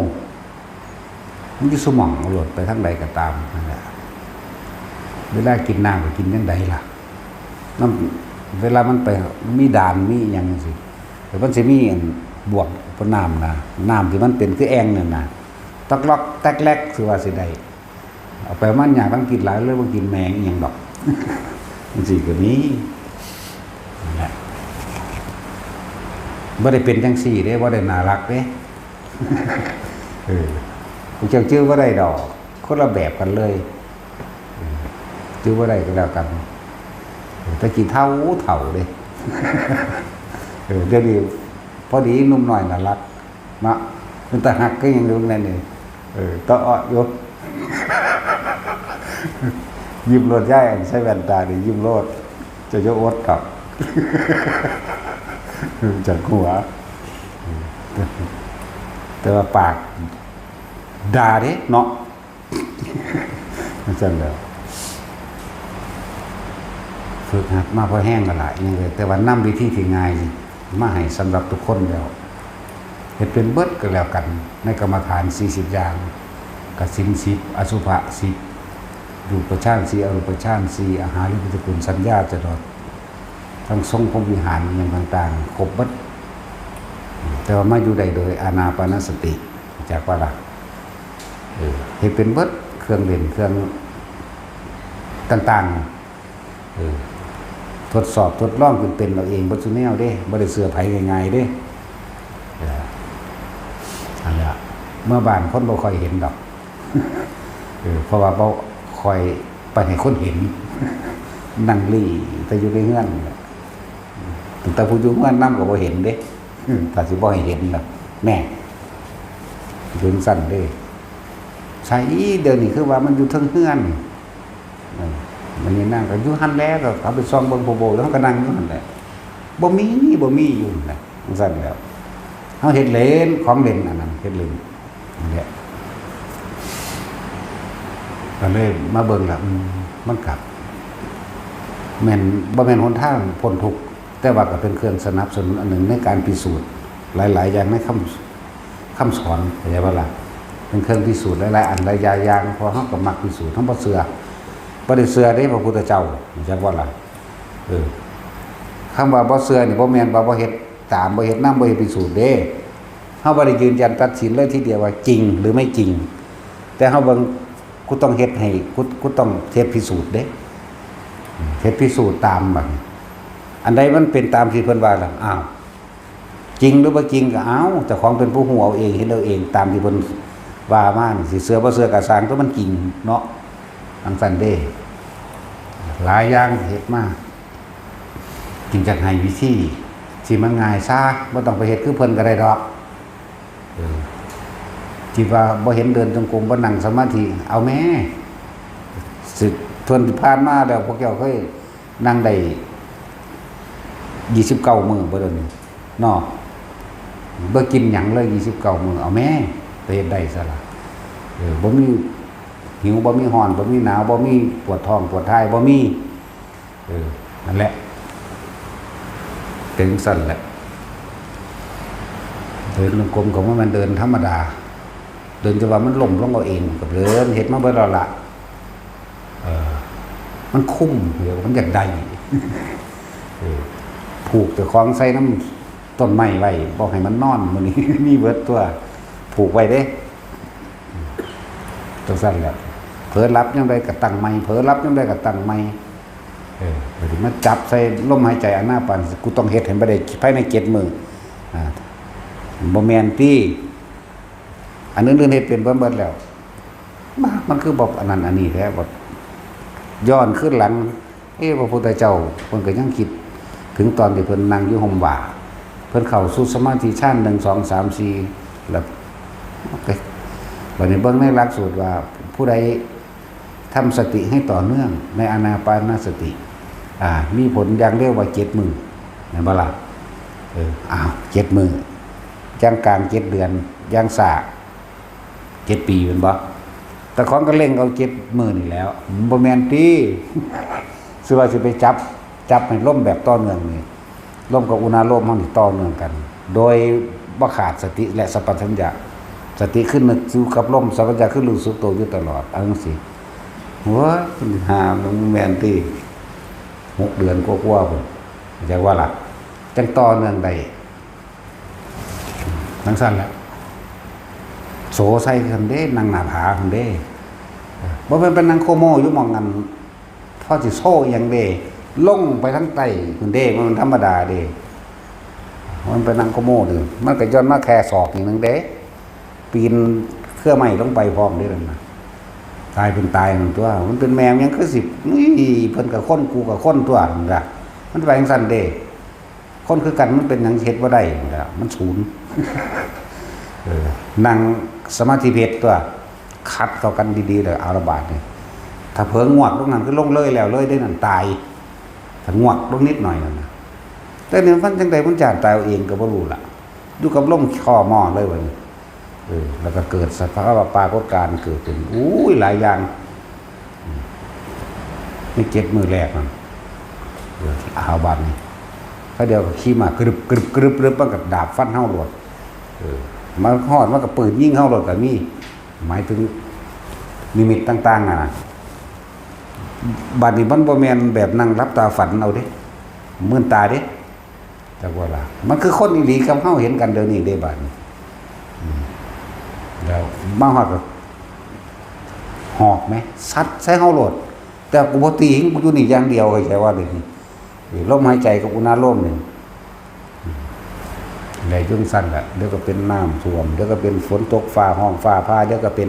มันอยู่สมองหลดไปทั้งใดก็ตามนั่นแหละเวลากินน้ำก็กินยังไงล่ะน้ำเวลามันไปมีด่านมีอย่างนี้สิแต่มันจะมีบวกเพราะน้ำนะน้ำที่มันเป็นคือแองเนี่ยนะตักล็อกแตกแลกคือว่าสิได้เอาไปมันอย่างต้องกินหลายเลยว่ากินแมงอย่างดอกมันสิก็นี้นั่นแหละบ่ได้เป็นจังซี่เด้บ่ได้น่ารักเด้ผู้เจ้าชื่อบ่ได้ดอกคนละแบบกันเลยชื่อบ่ได้ก็แล้วกันแต่กี่เท่าเด้เดี๋ยวนี้พอดีนุ่มหน่อยน่ารักเนาะมันตาหักก็ยังดูนั่นนี่ต่ออ้อยกยิ้มโลดย่ายใช้แว่นตาดิยิ้มโลดจะยกอดกับจากหัวแต่ว่าปากด่าเด้เนาะจังแล้วฝึกหัดมาพอแห้งกันหลายนี่เลยแต่ว่านำวิธีที่ง่ายมาให้สำหรับทุกคนแล้วเฮ็ดเป็นเบิดก็แล้วกันในกรรมฐาน40อย่างกสิน10อสุภะ10รูปฌาน4อรูปฌาน4อาหาริปฏิกูลสัญญาจดทั้งทรงพรหมวิหารอย่างต่างๆครบเบิดแต่ว่ามาอยู่ได้โดยอานาปานสติจากว่าล่ะเฮ็ดเป็นเบิดเครื่องเล่นเครื่องต่างๆ ทดสอบทดลองเป็นเราเองบ่ซุแนวเด้บ่ได้เสื้อไผง่ายๆเด้อันนี้เมื่อบ้านคนบ่ค่อยเห็นดอกเพราะว่าบ่ค่อยไปให้คนเห็นนั่งลี่แต่อยู่ในเฮือนแต่ผู้อยู่เฮือนนำก็บ่เห็นเด้ถ้าสิบ่ให้เห็นล่ะแม่ยืนสั่นเด้ใช่เดี๋ยวนี้คือว่ามันอยู่เทิงเฮือนมันนี่นั่งก็อยู่หั่นแล้วก็เอาไปซ่องเบิ่งโบแล้วก็นั่งอยู่หั่นแหละบ่มีอยู่น่ะสั่นแล้วเฮาเฮ็ดเล่นของเล่นอันนั้นเฮ็ดเล่นนั่นแหละก็เลยมาเบิ่งล่ะมันกลับแม่นบ่แม่นหนทางพ้นทุกข์แต่ว่าก็เป็นเครื่องสนับสนุนอันหนึ่งในการพิสูจน์หลายๆอย่างในคำสอนเข้าใจบ่ล่ะเป็นเครื่องพิสูจน์หลายๆอันหลายอย่างพอเฮาก็มักพิสูจน์เฮาบ่เชื่อบ่ได้เชื่อเด้พระพุทธเจ้าจักว่าล่ะคำว่าบ่เชื่อนี่บ่แม่นว่าบ่เฮ็ดตามบ่เฮ็ดนำบ่เฮ็ดพิสูจน์เด้เฮาบ่ได้ยืนยันตัดสินเลยทีเดียวว่าจริงหรือไม่จริงแต่เฮาเบิ่งกูต้องเฮ็ดให้กูต้องเฮ็ดพิสูจน์เด้เฮ็ดพิสูจน์ตามบัดอันใดมันเป็นตามที่เพิ่นว่าล่ะอ้าวจริงหรือบ่จริงก็เอาเจ้าของเป็นผู้ฮู้เอาเองเฮ็ดเอาเองตามที่เพิ่นว่ามานี่สิเชื่อบ่เชื่อก็สร้างตัวมันจริงเนาะจังซั่นเด้หลายอย่างเฮ็ดมาจึงจักให้วิธีสิมันง่ายซะบ่ต้องไปเฮ็ดคือเพิ่นก็ได้ดอกที่ว่าบ่เห็นเดินจงกรมบ่นั่งสมาธิเอาแม่สิทวนที่ผ่านมาแล้วพวกเจ้าเคยนั่งได้29มื้อบ่เด้อนี่เนาะบ่กินหยังเลย29มื้อเอาแม่ไปเฮ็ดได้ซะล่ะบ่มีหิวบ่มีร้อนบ่มีหนาวบ่มีปวดท้องปวดท้ายบ่มีนั่นแหละเป็นสั่นแหละเดินจงกรมก็ว่ามันเดินธรรมดาเดินจะว่ามันล้มลงเอาเองกับเดินเฮ็ดมาเบิดแล้วล่ะมันคุ้มเดี๋ยวมันอยากได้ผูกแต่ของใส่น้ำต้นไม้ไว้บอกให้มันนอนมื้อนี้ มีเบิดตัวผูกไว้เด้จังซั่นแหละเผลอรับยังไดก็ตั้งไม้เผลอรับยังไดก็ตั้งไม้มาจับใส่ลมหายใจอานาปานกูต้องเฮ็ดให้บ่ได้ภายใน7มื้อบ่แม่นติอันอื่นๆเฮ็ดเป็นเบิดแล้วมันคือบ่อันนั้นอันนี้แท้บ่ย้อนขึ้นหลังพระพุทธเจ้าเพิ่นก็ยังคิดถึงตอนที่เพิ่นนั่งอยู่ห่มว่าเพิ่นเข้าสู่สมาธิฌาน1 2 3 4แล้วบัดนี้เบิ่งในหลักสูตรว่าผู้ใดทำสติให้ต่อเนื่องในอานาปานสติมีผลอย่างเรียกว่า7มื้อแม่นบ่ล่ะ7มื้อย่างกลาง7เดือนย่างซ่า7ปีแม่นบ่แต่ของก็เล่งเอา7มื้อนี่แล้วบ่แม่นติสิว่าสิไปจับให้ล่มแบบต่อเนื่องนี่ล่มกับอุณาโลมเฮานี่ต่อเนื่องกันโดยบ่ขาดสติและสัมปชัญญะสติขึ้นนึกอยู่กับลมสัมปชัญญะขึ้นรู้สึกตัวอยู่ตลอดเอาจังซี่โอ้ยหามันแม่นติ6 เดือนกว่าๆพุ่นจักว่าล่ะจังต่อเนื่องได้จังซั่นแหละโสใส่คันเด้นั่งหน้าผาคันเด้บ่แม่นเป็นนั่งโคโมอยู่หม่องนั้นพอสิโซหยังเด้ลงไปทั้งใต้คันเด้มันธรรมดาเด้มันเป็นนั่งโคโมนึงมันก็ย้อนมาแค่ศอกนี่นึงเด้ปีนเครือไม้ลงไปพร้อมเด้นั่นน่ะตายเป็นตายมันตัวมันเป็นแมวยังคือ10นี่เพิ่นก็คนกูก็คนตัวนั่นล่ะมันไปจังซั่นเด้คนคือกันมันเป็นหยังเฮ็ดบ่ได้นั่นล่ะมันศูนย์นั่งสมาธิเพชรตัวคัดเข้ากันดีๆเลยเอาระบาดนี่ถ้าเผลองวกตรงนั้นคือลงเลยแล้วเลยได้นั่นตายถ้างวกลงนิดหน่อยนั่นนะแต่เนี่ยมันจังไดมันจานตายเอาเองก็บ่รู้ล่ะอยู่กับลมคอหม้อเลยวันนี้แล้วก็เกิดสภาวะปรากฏการณ์เกิดขึ้นหลายอย่างนี่7มื้อแรกนั่นเอาบาดนี่เขาเดียวก็ขี่มากรึบมันก็ดาบฟันเฮาโลดมันฮอดมันก็ปืนยิงเฮาโลดก็มีหมายถึงนิมิตต่างๆน่ะบัดนี้มันบ่แม่นแบบนั่งรับตาฝันเอาเด้มื่นตาเด้จักว่าล่ะมันคือคนอีหลีกับเฮาเห็นกันเดี๋ยวนี้เด้บัดนี้แล้วมาฮอดก็หอกมั้ยซัดใส่เฮาโลด แต่กูบ่ตีกูอยู่นี่อย่างเดียวใช่ว่าเลยลมหายใจกับอุณหภูมินี่ในจุงสั้นแหละเดี๋ยวก็เป็นน้ำท่วมเดี๋ยวก็เป็นฝนตกฟ้าห้องฟ้าผ่าเดี๋ยวก็เป็น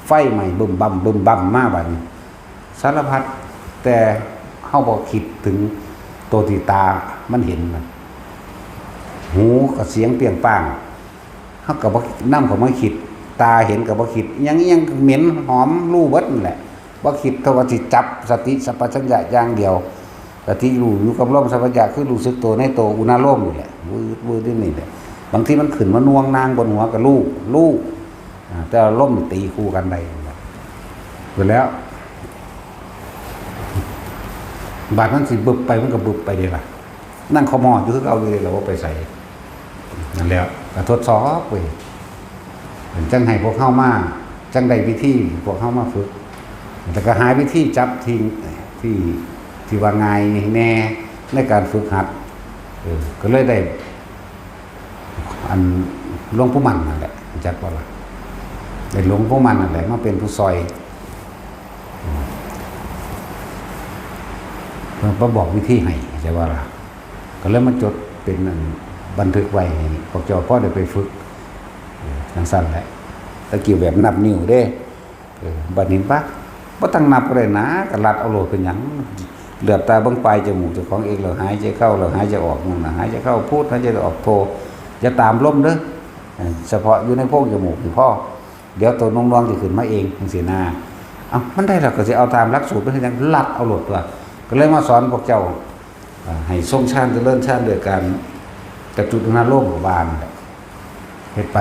ไฟใหม่บึมบั่มมาบัดนี้สารพัดแต่เฮาบ่คิดถึงตัวที่ตามันเห็นมันหูก็เสียงเปรียงป้างเฮาก็บ่นำเข้ามาคิดตาเห็นก็บ่คิดยังเหม็นหอมรู้เบิดนั่นแหละบ่คิดเท่าว่าสิจับสติสัมปชัญญะอย่างเดียวสติรู้อยู่กับลมสัมปชัญญะคือรู้สึกตัวในตัวอุณหภูมินี่แหละวืดนี่แหละบางทีมันขึ้นมาน่วงนางบนหัวก็รู้แต่ลมตีคู่กันได้เสร็จแล้วบาดมันสิบึบไปมันก็บึบไปเด้ล่ะนั่งขมออยู่คือเอาเลยเราไปใส่นั่นแล้วก็ทดสอบเว้ยจังให้พวกเข้ามาจังได้วิธีพวกเข้ามาฝึกแต่ก็หาวิธีจับทิ้งที่ว่าง่ายแน่ในการฝึกหัดก็เลยได้อันหลวงปู่มันนั่นแหละจักว่าล่ะได้หลวงปู่มันนั่นแหละมาเป็นผู้ซอยมาบอกวิธีให้ใช่ว่าล่ะก็เลยมาจดเป็นบันทึกไว้พวกเจ้าพ่อได้ไปฝึกจังซั่นแหละตะกี้แบบนับนิ้วเด้บัดนี้ปะบ่ต้องนับก็ได้นะก็ลัดเอาโลดเป็นหยังเหลือบตาเบิ่งปลายจมูกเจ้าของเองแล้วหายใจเข้าแล้วหายใจออกนั่นน่ะหายใจเข้าพูดหายใจออกโทอย่าตามลมเด้อเฉพาะอยู่ในโพรงจมูกนี่พ่อเดี๋ยวตัวน้องๆสิขึ้นมาเองจังซี่นะมันได้แล้วก็สิเอาตามหลักสูตรเป็นจังลัดเอาโลดตัวก็เลยมาสอนพวกเจ้าให้ทรงฌานเจริญฌานด้วยการกระจุดอารมณ์บานเฮ็ดไป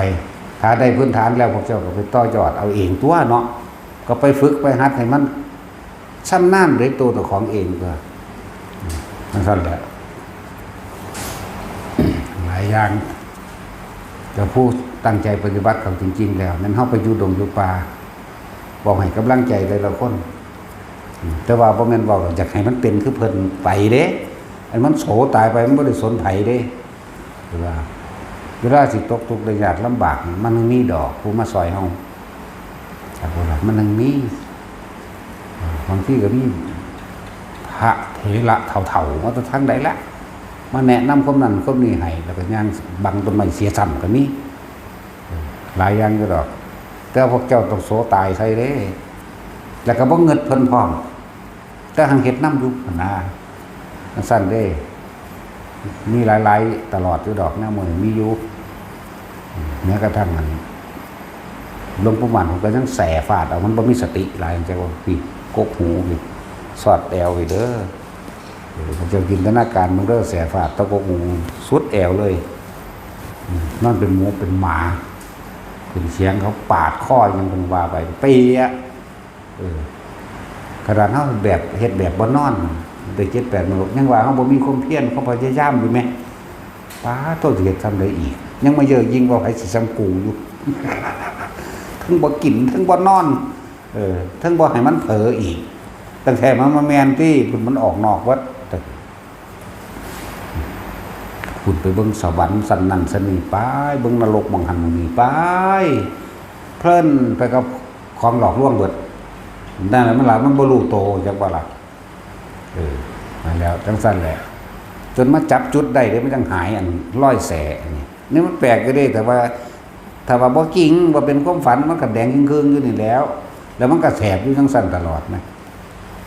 ถ้าได้พื้นฐานแล้วพวกเจ้าก็ไปต่อยอดเอาเองตัวเนาะก็ไปฝึกไปหัดให้มันชำนาญด้วยตัวของเองก็นั่นแหละหลายอย่างจะผู้ตั้งใจปฏิบัติเขาจริงๆแล้วนั้นเฮาไปอยู่ดงอยู่ป่าบอกให้กำลังใจแต่ละคนแต่ว่าบ่แม่นบอกอยากให้มันเป็นคือเพิ่นไปเด้อันมันโสตายไปมันบ่ได้สนไผเด้เวลาสิตกทุกข์ได้ยากลำบากมันมีดอกผู้มาซอยเฮาครับว่ามันยังมีบางทีก็มีพระเถระเฒ่าๆมาจากทางใดละมาแนะนำความนั้นความนี้ให้แล้วก็ย่างบังต้นไม้เสียซ้ำก็มีหลายอย่างอยู่ดอกแต่พวกเจ้าต้องโสตายใส่เด้แล้วก็บ่เงิดเพิ่นพร้อมแต่หังเฮ็ดนำอยู่นะสั่นเด้มีหลายๆตลอดอยู่ดอกแนวมื้อมีอยู่แม้กระทั่งมันหลวงปู่มันผมก็ยังแสฟาดเอามันบ่มีสติหลายจังว่าพี่กกหูพี่สอดแอวไปเด้อผมจะจินตนาการมันก็แสฟาดตะกกหูสุดแอวเลยนั่นเป็นหมูเป็นหมาเป็นเสียงเขาปาดข้อยังคงว่าไปเปียขนาดเฮาแบบเฮ็ดแบบบ่นอนได้7-8มื้อยังว่าเฮาบ่มีความเพียรเขาพยายามอยู่แม่ป้าโตสิเฮ็ดทำได้อีกยังมาเยอะยิ่งว่าไผสิซ้ำกูอยู่ทั้งบ่กินทั้งบ่นอนทั้งบ่ให้มันเผลออีกตั้งแต่มันมาแม่นที่มันออกนอกวัดคุณไปเบิ่งสวรรค์สันนั่นสันนี่ไปเบิ่งนรกบังหันนี่ไปเพลินไปกับของหลอกลวงเบิดนั่นแหละมันหลายมันบ่รู้โตจักว่าล่ะนั่นแล้วจังซั่นแหละจนมาจับจุดได้เด้มันจังหายอันร้อยแสนี่มันแปลกก็ได้แต่ว่าถ้าว่าบ่จริงว่าเป็นความฝันมันก็แดงครึ่งๆอยู่นี่แล้วมันก็แสบอยู่จังซั่นตลอดนะ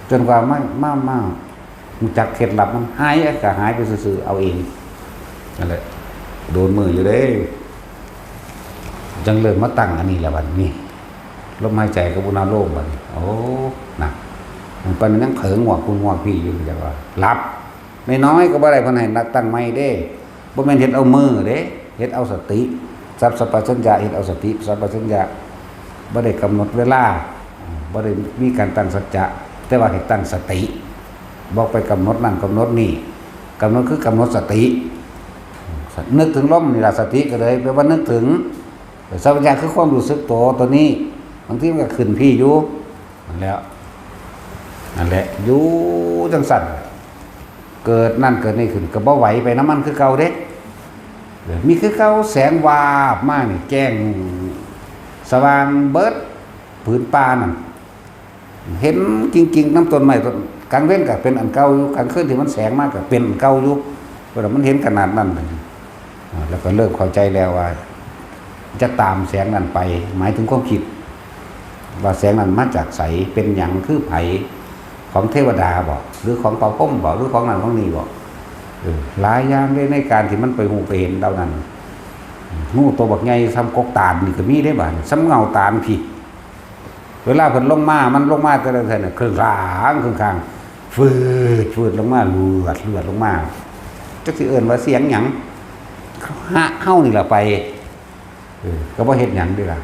จนกว่ามาจักเคล็ดลับมันหายก็หายไปซื่อๆเอาเองนั่นแหละโดนมืออยู่เด้จังเริ่มมาตั้งอันนี้แล้วบัดนี้ลมหายใจกับอุณหภูมิบัดนี้โอ้นะมันปานนั้นเผลอหงวกคุณหงวกพี่อยู่จังว่าหลับน้อยๆก็บ่ได้เพิ่นให้นักตั้งใหม่เด้บ่แม่นเฮ็ดเอามือเด้เฮ็ดเอาสติสัพพัญญะเฮ็ดเอาสติสัพพัญญะบ่ได้กำหนดเวลาบ่ได้มีการตั้งสัจจะแต่ว่าให้ตั้งสติบอกไปกำหนดนั่นกำหนดนี่กำหนดคือกำหนดสตินึกถึงลมนี่ล่ะสติก็เลยแปลว่านึกถึงสัพพัญญะคือความรู้สึกตัวนี้บางทีมันก็ขึ้นพี่อยู่นั่นแหละอยู่จังสั่นเกิดนั่นเกิดนี่ขึ้นก็บ่ไหวไปน้ำมันคือเก่าเด้มีคือเก่าแสงวาบมากนี่แจ้งสว่างเบิดผืนป่านั่น เห็นจริงๆน้ำต้นไม้กลางเว้นก็เป็นอันเก่าอยู่กลางคืนที่มันแสงมากก็เป็นอันเก่าอยู่เพราะมันเห็นขนาดนั้นแล้วก็เริ่มเข้าใจแล้วว่าจะตามแสงนั้นไปหมายถึงความคิดว่าแสงนั้นมาจากไสเป็นหยังคือไผของเทวดาบอกหรือของเป่าพุ่มบอกหรือของนั้นของนี้บอกหลายอย่างได้ในการที่มันไปหูไปเห็นเท่านั้นงูตัวบักใหญ่ซ้ำกกตาลนี่ก็มีได้บ้างซ้ำเงาตาลพี่เวลาเพิ่นลงมามันลงมาแต่ละเท่านั้นเครื่องข้างฟืดลงมาเลือดลงมาจักสิเอิ้นว่าเสียงหยังเฮานี่ล่ะไปก็บ่เฮ็ดหยังด้วยล่ะ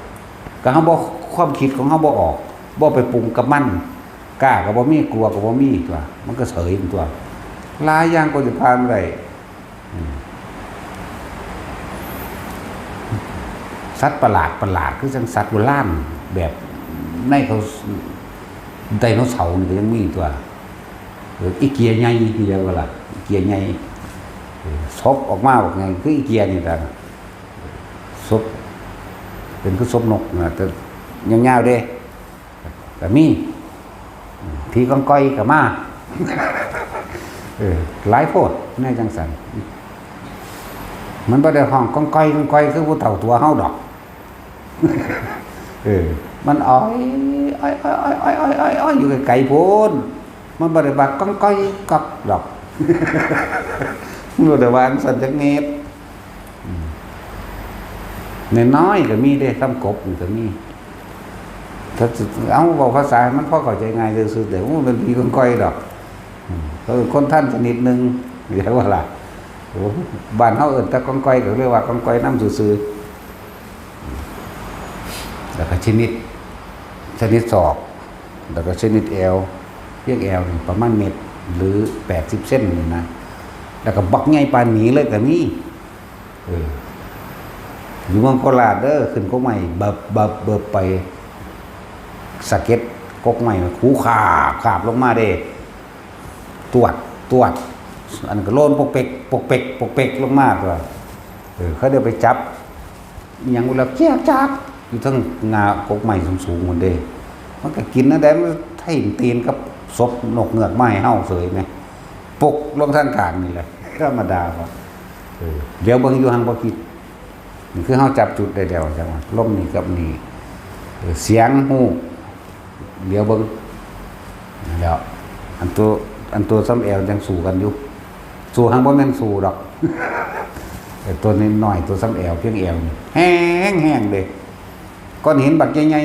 ก็เฮาบ่ความคิดของเฮาบ่ออกบ่ไปปรุงกับมันกล้าก็บ่มีกลัวก็บ่มีตัวมันก็เฉยตัวหลายอย่างก็จะผ่านได้สัตว์ประหลาดคือจังสัตว์โบราณแบบในเขาไดโนเสาร์นี่ก็ยังมีตัวอีเกียใหญ่ที่เรียกว่าล่ะอีเกียใหญ่ซบออกมาบอกไงคืออีเกียนี่ล่ะซบเป็นคือซบนกนะแต่ยาวๆเด้แต่มีผีก้องก้อยก็มาหลายโพดในจังสันมันบ่ได้ห้องก้องก้อยคือผู้เฒ่าตัวเฮาดอกมันอ้อยอยู่ไกลๆโพดมันบ่ได้บักก้องก้อยกักดอกมันบ่ได้วางสันจักเมตรน้อยก็มีเด้ซ้ำกบก็มีถ้าเอาบอกภาษามันพอเข้าใจง่ายซื่อๆแต่ว่ามันผีก้องก้อยดอกคนท่านชนิดหนึ่งเรียกว่าอะไรบ้านเขาเอิ้นแต่ก้องก้อยก็เรียกว่าก้องก้อยน้ำซื่อๆแล้วก็ชนิดศอกแล้วก็ชนิดแอวเรียกแอวประมาณเม็ดหรือ80 เส้นนี่นะแล้วก็บักใหญ่ปานหนีเลยก็มีอยู่เมืองโคราชเด้อขึ้นกกใหม่เบิบไปสะเก็ดกกใหม่คูขาบลงมาเด้ตรวจอันก็โลนปกเป็กลงมาตัวเขาเดี๋ยวไปจับอย่างเวลาเจี๊ยจับอยู่ทั้งงากกใหม่สูงๆหมดเด้มันก็กินนะแต่มันไถ่ตีนกับศพนกเงือกไม้เห่าเสยไหมปกลงทางกลางนี่แหละธรรมดาครับเดี๋ยวเบิ่งอยู่ห่างบ่คิดนี่คือเฮาจับจุดได้แล้วจังว่าลมนี่กับนี่เสียงฮู้เดี๋ยวเบิ่งแล้วอันตัวซ้ำแอวยังสู้กันอยู่สู้ห่างบ่แม่นสู้ดอกตัวนี้น้อยตัวซ้ำแอวเพียงแอวนี่แห้งเด้ก้อนหินบักใหญ่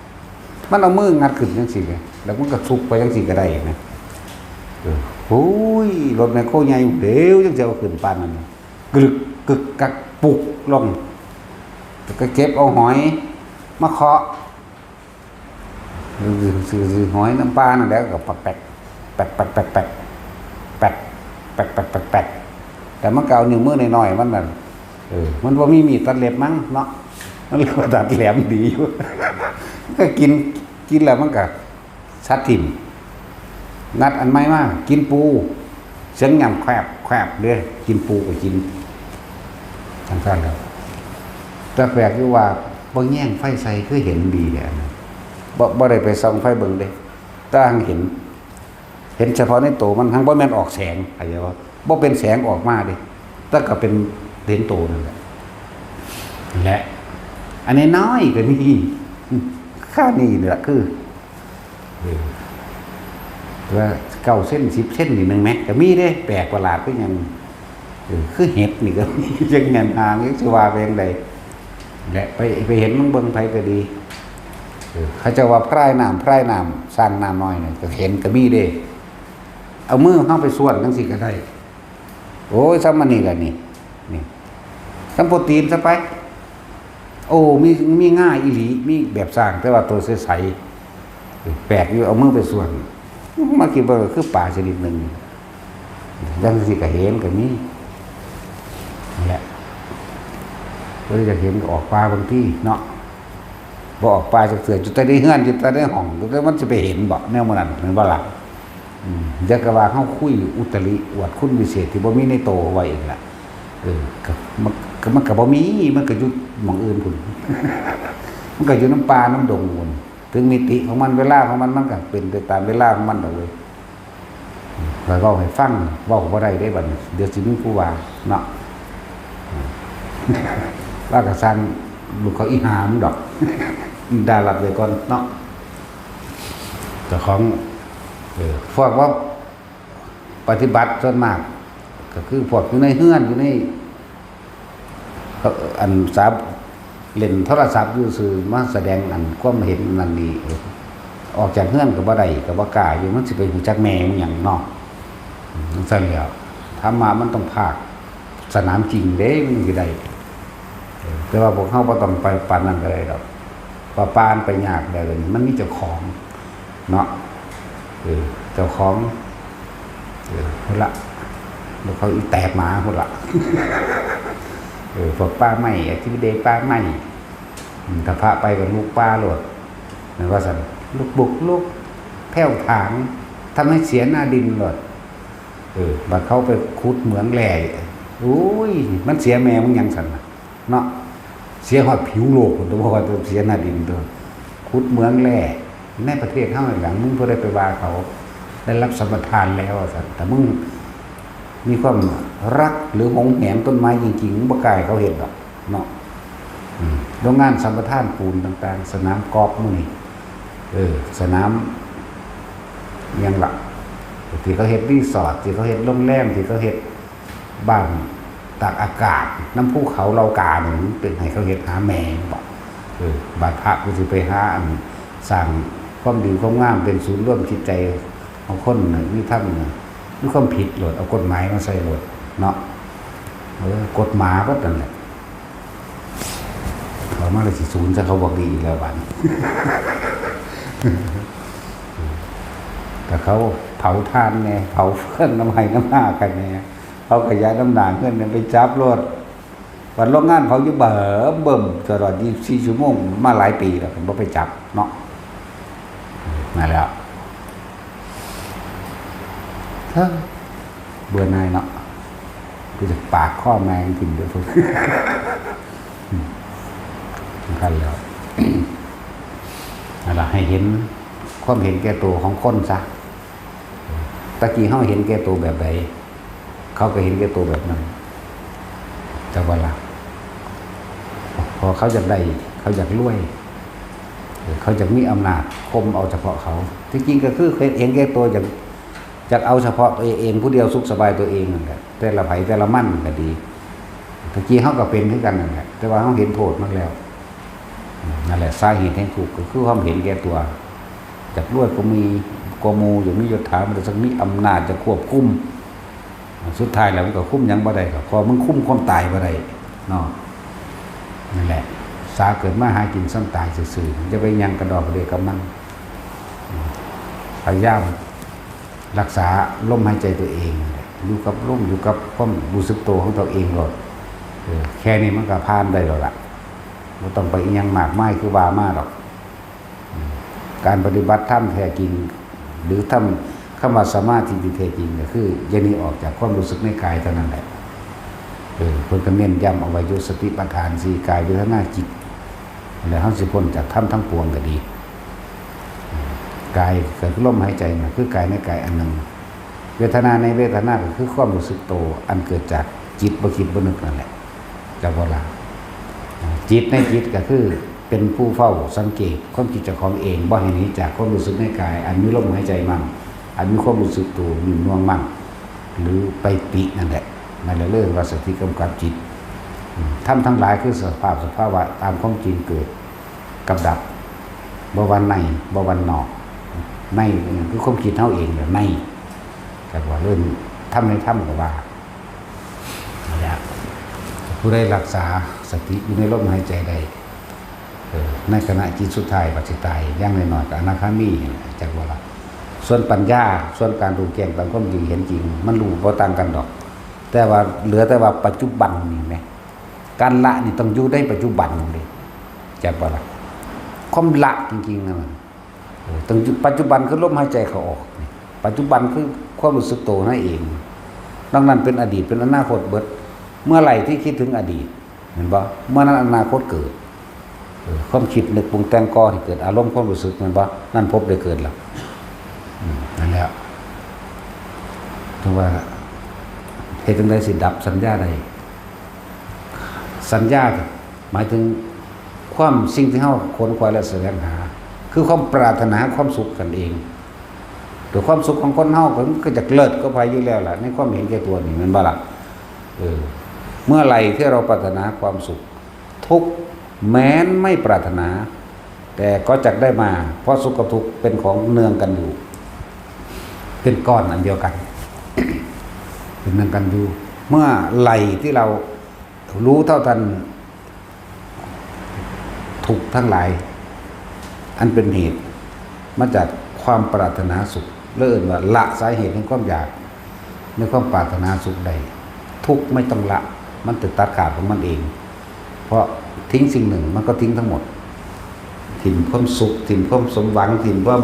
ๆมันเอามืองัดขึ้นจังซี่เลยแล้วมันก็ซุกไปจังซี่ก็ได้นะโอ้ยรถแมคโครใหญ่เดี๋ยวจังจะเอาขึ้นปานนั้นกึกกักปุกลงก็เก็บเอาหอยมาเคาะซื้อหอยน้ำปลานั่นแหละก็แปกแต่มันก็เอานิ้วมือน้อยๆมันน่ะมันบ่มีมีดตัดเล็บมั้งเนาะมันเลยตัดแหลมดีอยู่ก็กินแล้วมันก็ชัดถิ่มงัดอันใหม่มากินปูเสียงยำแคบเด้อกินปูก็กินทั้งนั้นแล้วแต่แปลกอยู่ว่าบ่แย่งไฟใส่คือเห็นดีแหละบ่ได้ไปส่องไฟเบิ่งเด้แต่เห็นเฉพาะในโตมันทั้งบ่แม่นออกแสงเข้าใจบ่บ่เป็นแสงออกมาเด้แต่ก็เป็นเห็นโตนั่นแหละและอันนี้น้อยก็มีค่านี่แหละคือว่า9 เส้น 10 เส้นนี่นึงแม็กก็มีเด้แปลกประหลาดคือหยังคือเห็ดนี่ก็มีจังแม่นหางจังสิว่าเป็นจังไดและไปเห็นมันเบิ่งไผก็ดีเขาจะว่าพรายน้ำสร้างน้ำน้อยนี่ก็เห็นก็มีเด้เอามือเข้าไปส่วนจังซี่ก็ได้โอ้ยซ้ำมันนี่แหละนี่ซ้ำโปรตีนซะไปโอ้มีง่ายอีหลีมีแบบสร้างแต่ว่าตัวใสๆแปลกอยู่เอามือไปส่วนมาคิดว่าคือปลาชนิดหนึ่งจังซี่ก็เห็นก็มีนี่แหละก็จะเห็นออกปลาบางที่เนาะบ่ออกปลาจากเสือจุดใต้ได้เฮือนจุดใต้ได้ห้องแล้วมันจะไปเห็นบ่แนวมันนั่นเหมือนบ่ล่ะจักว่าเฮาคุยอุตริอวดคุณวิเศษที่บ่มีในโตไว้อีกล่ะก็มันก็บ่มีมันก็อยู่หม่องอื่นพุ่นมันก็อยู่น้ำปลาน้ำดงพุ่น ถึงมิติของมันเวลาของมันมันก็เป็นไปตามเวลาของมันเลยแล้วก็ให้ฟังเว้าบ่ได้ได้บัดนี้เดี๋ยวสิมีผู้ว่าเนาะว่าก็สร้างลูกเขาอีหามดอกดารับไว้ก่อนเนาะเจ้าของพวกว่าปฏิบัติส่วนมากก็คือพวกอยู่ในเฮือนอยู่ในอันสาบเล่นโทรศัพท์อยู่ซื่อมาแสดงอันความเห็นนั่นนี่ออกจากเฮือนก็บ่ได้ก็บ่กล้าอยู่มันสิไปรู้จักแม่มันหยังเนาะนั่นซั่นแล้วธรรมะมันต้องภาคสนามจริงเด้มันสิได้แต่ว่าพวกเฮาบ่ต้องไปปานนั้นก็ได้ดอกปานไปยากได้เลยมันมีเจ้าของเนาะเจ้าของพุ่นละแล้วเขาอีแตกหมาพุ่นละพวกป้าไม้ที่เดป้าไม้ถ้าพระไปกับลูกป้าโลดนั่นว่าสั่นลูกบุกลูกแผ่วถางทำให้เสียหน้าดินโลดบัดเขาไปขุดเหมืองแหล่โอ้ยมันเสียแม่มึงยังสั่นเนาะเสียหอดผิวโลกตัวเพราะว่าตัวเสียหน้าดินตัวขุดเหมืองแหล่ในประเทศเท่าไหร่หลังมึงเพื่อได้ไปว่าเขาได้รับสัมปทานแล้วสั่นแต่มึงมีความรักหรือหงแหนต้นไม้จริงๆบ่กายเขาเห็นหรอกเนาะโรงงานสัมปทานปูนต่างๆสนามกอล์ฟมื้อนี้สนามยังหลักที่เขาเฮ็ดรีสอร์ทที่เขาเฮ็ดโรงแรมที่เขาเฮ็ดบ้านตากอากาศน้ำภูเขาเหล่ากานี่เป็นให้เขาเฮ็ดหาแมงบ่บาดพระก็สิไปหาอันสร้างความดีความงามเป็นศูนย์รวมจิตใจของคนนี่ท่านนี่ความผิดโหลดเอากฎหมายมาใส่โหลดเนาะกฎหมายก็นั่นแหละเขามาเลยสิศูนย์จะเขาบอกดีแล้ววันแต่เขาเผาทานไงเผาเพื่อนน้ำไห้น้ำหน้ากันไงเขาขยายน้ำหนาเพื่อนไปจับรถวันโรงงานเขาอยู่เบิ่มตลอด24 ชั่วโมงมาหลายปีแล้วผมไปจับเนาะมาแล้วเบื่อหน่ายเนาะกูจะปากข้อแมงกินเดี๋ยวพวกท่านแล้วอะไรให้เห็นความเห็นแก่ตัวของคนซะตะกี้เขาเห็นแก่ตัวแบบใดเขาก็เห็นแก่ตัวแบบนั้นแต่เวลาพอเขาอยากได้เขาอยากรวยเขาจะมีอำนาจคมเอาเฉพาะเขาที่จริงก็คือเห็นแก่ตัวจากเอาเฉพาะตัวเองผู้เดียวสุขสบายตัวเองนั่นแหละแต่ละไผแต่ละมั่นก็ดีตะกี้เขาก็เป็นเหมือนกันนั่นแหละแต่ว่าเขาเห็นโทษมันแล้วนั่นแหละสาเหตุแห่งทุกข์ก็คือความเห็นแก่ตัวจากรวยก็มีกมูอย่างนี้ยศถามันจะมีอำนาจจะควบคุมสุดท้ายแล้วมันก็คุมยังบ่ได้ครับพอมึงคุมความตายบ่ได้เนาะนั่นแหละสาเกิดมาหากินซ้ำตายซื่อๆจะไปยังกระดอกกระเดกกับมันพยายามรักษาลมหายใจตัวเองอยู่กับลมอยู่กับความรู้สึกตัวของตัวเองหมดแค่นี้มันก็ผ่านได้แล้วล่ะไม่ต้องไปยังมากมายคือว่ามาหรอกการปฏิบัติธรรมแท้จริงหรือทำเข้ามาสมาธิที่แท้จริงก็คืออย่าหนีออกจากความรู้สึกในกายเท่านั้นแหละคนก็เน้นย้ำเอาไว้ยุสติปัฏฐานสี่กายเวทนาจิตแล้วเขาสิพ้นจากธรรมทั้งปวงก็ดีกายเกิดลมหายใจนะคือกายในกายอันหนึ่งเวทนาในเวทนาก็คือความรู้สึกโตอันเกิดจากจิตบ่คิดบ่นึกนั่นแหละจะบ่ละจิตในจิตก็คือเป็นผู้เฝ้าสังเกตความคิดเจ้าของเองบ่ให้หนีจากความรู้สึกในกายอันมีลมหายใจมั่งอันมีความรู้สึกตัวมีน่วงมั่งหรือไปตินั่นแหละนั่นแหละเรื่องว่าสติกำกับจิตทำทั้งหลายคือสภาวะตามความจริงเกิดกับดับบ่วันในบ่วันนอกในคือความคิดเท่าเองแบบในแต่ว่าเรื่องทำในถ้ำกับว่าผู้ได้รักษาสติอยู่ในลมหายใจใดในขณะจิตสุดท้ายปัจจิตายย่างน้อยๆกับอนาคามีจากว่าละส่วนปัญญาส่วนการรู้แจ้งตามความจริงเห็นจริงมันรู้พอต่างกันดอกแต่ว่าเหลือแต่ว่าปัจจุบันนี่ไหมการละนี่ต้องอยู่ได้ปัจจุบันเลยจากว่าละความละจริงๆนะมันต้องปัจจุบันคือลมหายใจเขาออกปัจจุบันคือความรู้สึกโตนั่นเองดังนั้นเป็นอดีตเป็นอนาคตเบิดเมื่อไหร่ที่คิดถึงอดีตเห็นบ่เมื่อนั้นอนาคตเกิด ความคิดนึกปรุงแต่งก่อที่เกิดอารมณ์ความรู้สึกมันบ่นั่นพบได้เกิดแล้วนั่นแหละถึงว่าเหตุจังได๋สิดับสัญญาได้สัญญาหมายถึงความสิ่งที่เฮาค้นคว้าและแสวงหาคือความปรารถนาความสุขกันเองโดยความสุขของคนเฮาก็จะเลิศก็ไปอยู่แล้วล่ะในความเห็นแก่ตัวนี่มันบ่ล่ะเมื่อไหร่ที่เราปรารถนาความสุขทุกข์แม้นไม่ปรารถนาแต่ก็จักได้มาเพราะสุขกับทุกข์เป็นของเนืองกันอยู่เป็นก้อนอันเดียวกัน เป็นเนืองกันอยู่เมื่อไหร่ที่เรารู้เท่าทันทุกข์ทั้งหลายอันเป็นเหตุมาจากความปรารถนาสุขเลื่อนว่าละสาเหตุในความอยากในความปรารถนาสุขใดทุกข์ไม่ต้องละมันจะตัดขาดของมันเองเพราะทิ้งสิ่งหนึ่งมันก็ทิ้งทั้งหมดถิ่นความสุขถิ่นความสมหวังถิ่นความ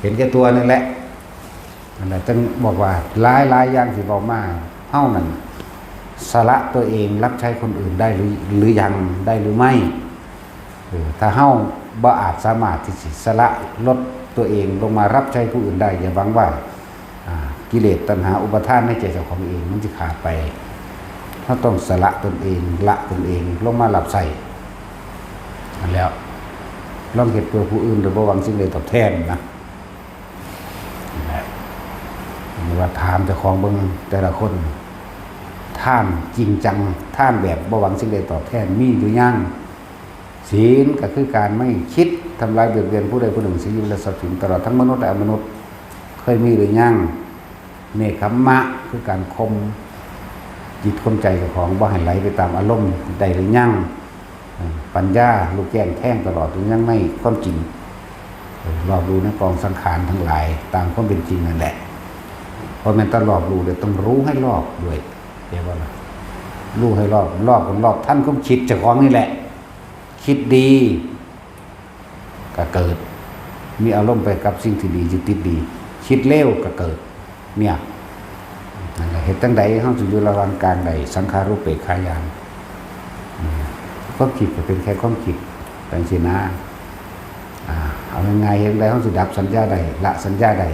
เห็นแก่ตัวนั่นแหละนั่นแหละจึงบอกว่าหลายอย่างที่บอกมาเฮ้านั่นสละตัวเองรับใช้คนอื่นได้หรือยังได้หรือไม่ถ้าเฮ้าบ่อาจสามารถที่จะสละลดตัวเองลงมารับใช้ผู้อื่นได้อย่าหวังว่ากิเลสตัณหาอุปทานในใจเจ้าของเองมันจะขาดไปถ้าต้องสละตนเองละตนเองลงมารับใส่นั่นแล้วลองเหตุเพื่อผู้อื่นโดยบ่หวังสิ่งใดตอบแทนนะว่าถามเจ้าของเบิ่งแต่ละคนท่านจริงจังท่านแบบบ่หวังสิ่งใดตอบแทนมีหรือยังศีลก็คือการไม่คิดทำลายเบียดเบียนผู้ใดผู้หนึ่งชีวิตและทรัพย์สินตลอดทั้งมนุษย์และอมนุษย์เคยมีหรือยังเนคขมมะคือการข่มจิตข่มใจเจ้าของบ่ให้ไหลไปตามอารมณ์ใดหรือยังปัญญาลูกแก้งแท่งตลอดหรือยังไม่ความจริงรอบรู้ในกองสังขารทั้งหลายตามความเป็นจริงนั่นแหละเพราะมันต้องรอบรู้เลยต้องรู้ให้รอบด้วยเรียกว่ารู้ให้รอบคนรอบท่านก็คิดเจ้าของนี่แหละคิดดีก็เกิดมีอารมณ์ไปกับสิ่งที่ดีจิตติดดีคิดเลวก็เกิดเนี่ยนั่นแหละเหตุตั้งใดเฮาสิอยู่ระหว่างกลางใดสังขารุปเปกขายานความคิดก็เป็นแค่ความคิดแต่สินะเอายังไงเห็นได้เฮาสิดับสัญญาใดละสัญญาใด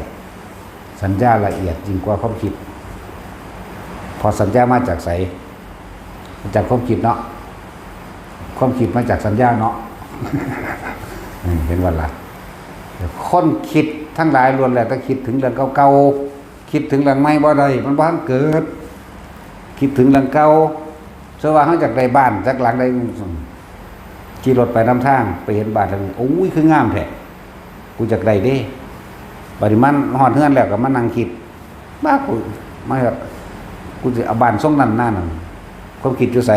สัญญาละเอียดยิ่งกว่าความคิดพอสัญญามาจากไสมาจากความคิดเนาะความคิดมาจากสัญญาเนาะเห็นว่าล่ะคนคิดทั้งหลายล้วนแล้วแต่คิดถึงเรื่องเก่าๆคิดถึงเรื่องใหม่บ่ได้มันบ่ทันเกิดคิดถึงเรื่องเก่าซะว่าเฮาจากได้บ้านจากหลังได้ขี่รถไปนำทางไปเห็นบ้านแล้วโอ้ยคืองามแท้กูจากได้เด้บัดนี้มันฮอดเฮือนแล้วก็มานั่งคิดบ้ากูมาแบบกูสิเอาบ้านทรงนั้นหน้านั่นความคิดอยู่ไส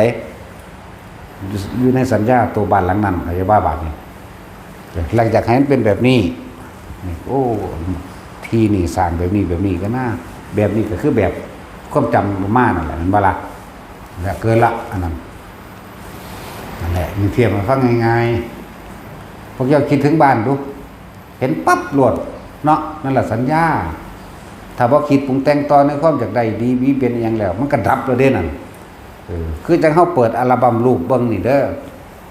อยู่ในสัญญาตัวบ้านหลังนั้นอะไรบ้าบาทนี่หลังจากให้มันเป็นแบบนี้โอ้ทีนี่สร้างแบบนี้ก็น่าแบบนี้ก็คือแบบความจำมานั่นแหละมันบ่ล่ะแล้วเกินละอันนั้นนั่นแหละมีเทียบมาฟังง่ายๆพวกเจ้าคิดถึงบ้านดูเห็นปั๊บโหลดเนาะนั่นแหละสัญญาถ้าบ่คิดปรุงแต่งต่อในความจากใดดีมีเป็นอย่างแล้วมันก็ดับแล้วเด้นั่นคือจังเฮาเปิดอัลบั้มรูปเบิ่งนี่เด้อ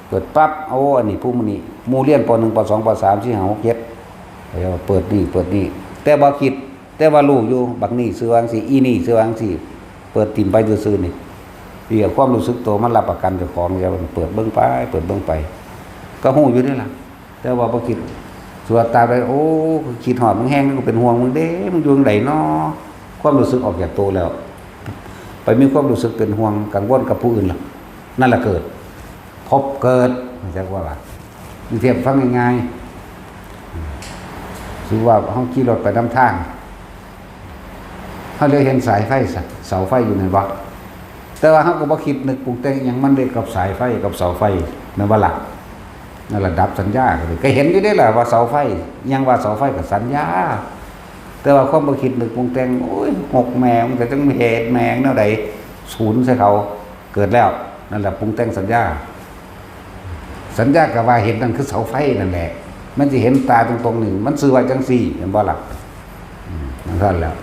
เปิดปั๊บโอ้อันนี้ผู้มื้อนี้หมู่เรียนป .1 ป .2 ป .3 4 5 6 7เปิดนี่แต่บ่คิดแต่ว่ารู้อยู่บักนี้ซื้อวางสิอีนี่ซื้อวางสิเปิดติ่มไปซื่อๆนี่เรียกความรู้สึกตัวมันรับประกันเจ้าของอย่าเปิดเบิ่งไปก็ฮู้อยู่นี่ล่ะแต่ว่าบ่คิดสวดตาไปโอ้คิดฮอดมึงแฮงก็เป็นห่วงมึงเด้มึงอยู่จังไดน้อความรู้สึกออกจากตัวแล้วไปมีความรู้สึกเป็นห่วงกังวลกับผู้อื่นล่ะนั่นแหละเกิดพบเกิดไม่ใช่ว่าล่ะมีเทียบฟังง่ายๆคือว่าเฮาขี่รถไปนำทางเฮาเลยเห็นสายไฟเสาไฟอยู่ในวัดแต่ว่าเฮาก็บ่คิดนึกปรุงแต่งหยังมันเลยกับสายไฟกับเสาไฟนั่นว่าล่ะนั่นระดับสัญญาก็เห็นอยู่ได้แหละว่าเสาไฟยังว่าเสาไฟกับสัญญาแต่ว่าความบ่คิดนึกปรุงแต่งโอ้ยหกแมงมันก็ต้องมีเหตุแมงแนวใดศูนย์ใส่เขาเกิดแล้วนั่นแหละปรุงแต่งสัญญาก็ว่าเห็นนั่นคือเสาไฟนั่นแหละมันสิเห็นตาตรงๆนี่มันซื่อว่าจังซี่เห็นบ่ล่ะนั่นซั่นแล้ว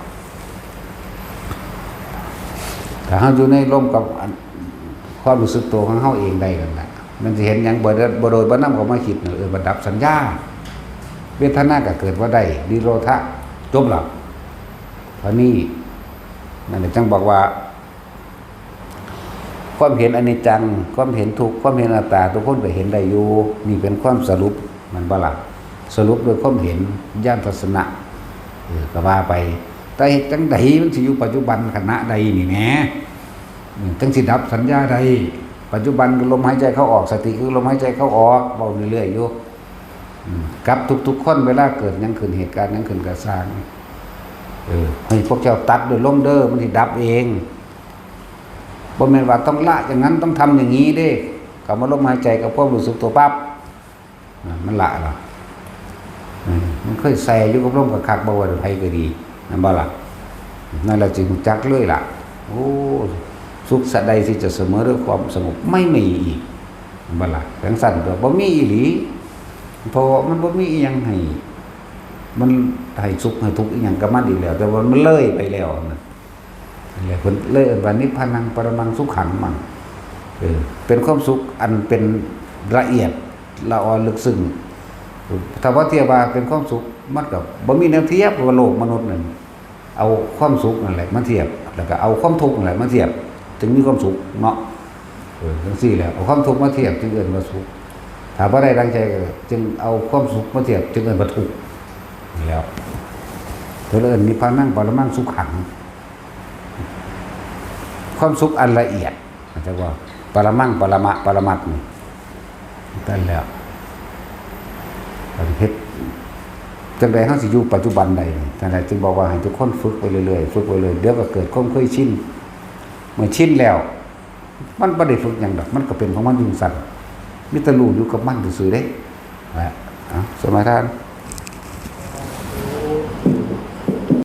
ถ้าเฮาอยู่ในร่มกับความรู้สึกตัวของเฮาเองได้กันน่ะ มันจะเห็นอย่างบ่โดยบ่นำเข้ามาคิดบัดดับสัญญาเวทนาก็เกิดว่าได้นิโรธะจบแล้วเพราะนี่นั่นจังบอกว่าความเห็นอนิจจังความเห็นทุกข์ความเห็นอนัตตาทุกคนก็เห็นได้อยู่นี่เป็นความสรุปมันบ่ล่ะสรุปโดยความเห็นญาณทัศนะก็ว่าไปแต่จังใดมันสิอยู่ปัจจุบันขณะใดนี่แหมจังสิดับสัญญาใดปัจจุบันคือลมหายใจเข้าออกสติคือลมหายใจเข้าออกเว้าเรื่อยๆอยู่กับทุกๆคนเวลาเกิดหยังขึ้นเหตุการณ์หยังขึ้นก็สร้างให้พวกเจ้าตัดด้วยลมเด้อมันสิดับเองบ่แม่นว่าต้องละอย่างนั้นต้องทำอย่างนี้เด้ก็มาลมหายใจกับความรู้สึกตัวปั๊บมันละล่ะมันเคยแซ่อยู่กับลมกับคักบ่ว่าไผก็ดีนั่นบ่ล่ะนั่นแหละจึงจักเลยล่ะโอ้สุขสันใดที่จะเสมอด้วยความสงบไม่มีอีกบ่ล่ะจังซั่นก็บ่มีอีหลีเพราะมันบ่มีอีหยังให้มันให้สุขให้ทุกข์อีหยังกับมันอีกแล้วแต่ว่ามันเลยไปแล้วนั่นแหละเพิ่นเลยว่านิพพานังปรมังสุขขังมันเป็นความสุขอันเป็นละเอียดละอ่อนลึกซึ้งถ้าว่าเทียบว่าเป็นความสุขมันก็บ่มีแนวเทียบว่าโลกมนุษย์นั่นเอาความสุขนั่นแหละมาเทียบแล้วก็เอาความทุกข์นั่นแหละมาเทียบจึงมีความสุขเนาะจังซี่แหละเอาความทุกข์มาเทียบจึงเอิ้นว่าสุขถ้าบ่ได้ดังใจก็จึงเอาความสุขมาเทียบจึงเอิ้นว่าทุกข์นี่แล้วเพิ่นเอิ้นนิพพานังปรมังสุขขังความสุขอันละเอียดอาจจะว่าปรมังปรมะปรมัตถ์นี่นั่นแล้วเพชรจังใดเฮาสิอยู่ปัจจุบันใดจังไดจึงบอกว่าให้ทุกคนฝึกไปเรื่อยๆฝึกไปเรื่อยเดี๋ยวก็เกิดความเคยชินเมื่อชินแล้วมันบ่ได้ฝึกหยังดอกมันก็เป็นของมันอยู่สั่นมีแต่รู้อยู่กับมันซื่อๆเด้สมัยท่าน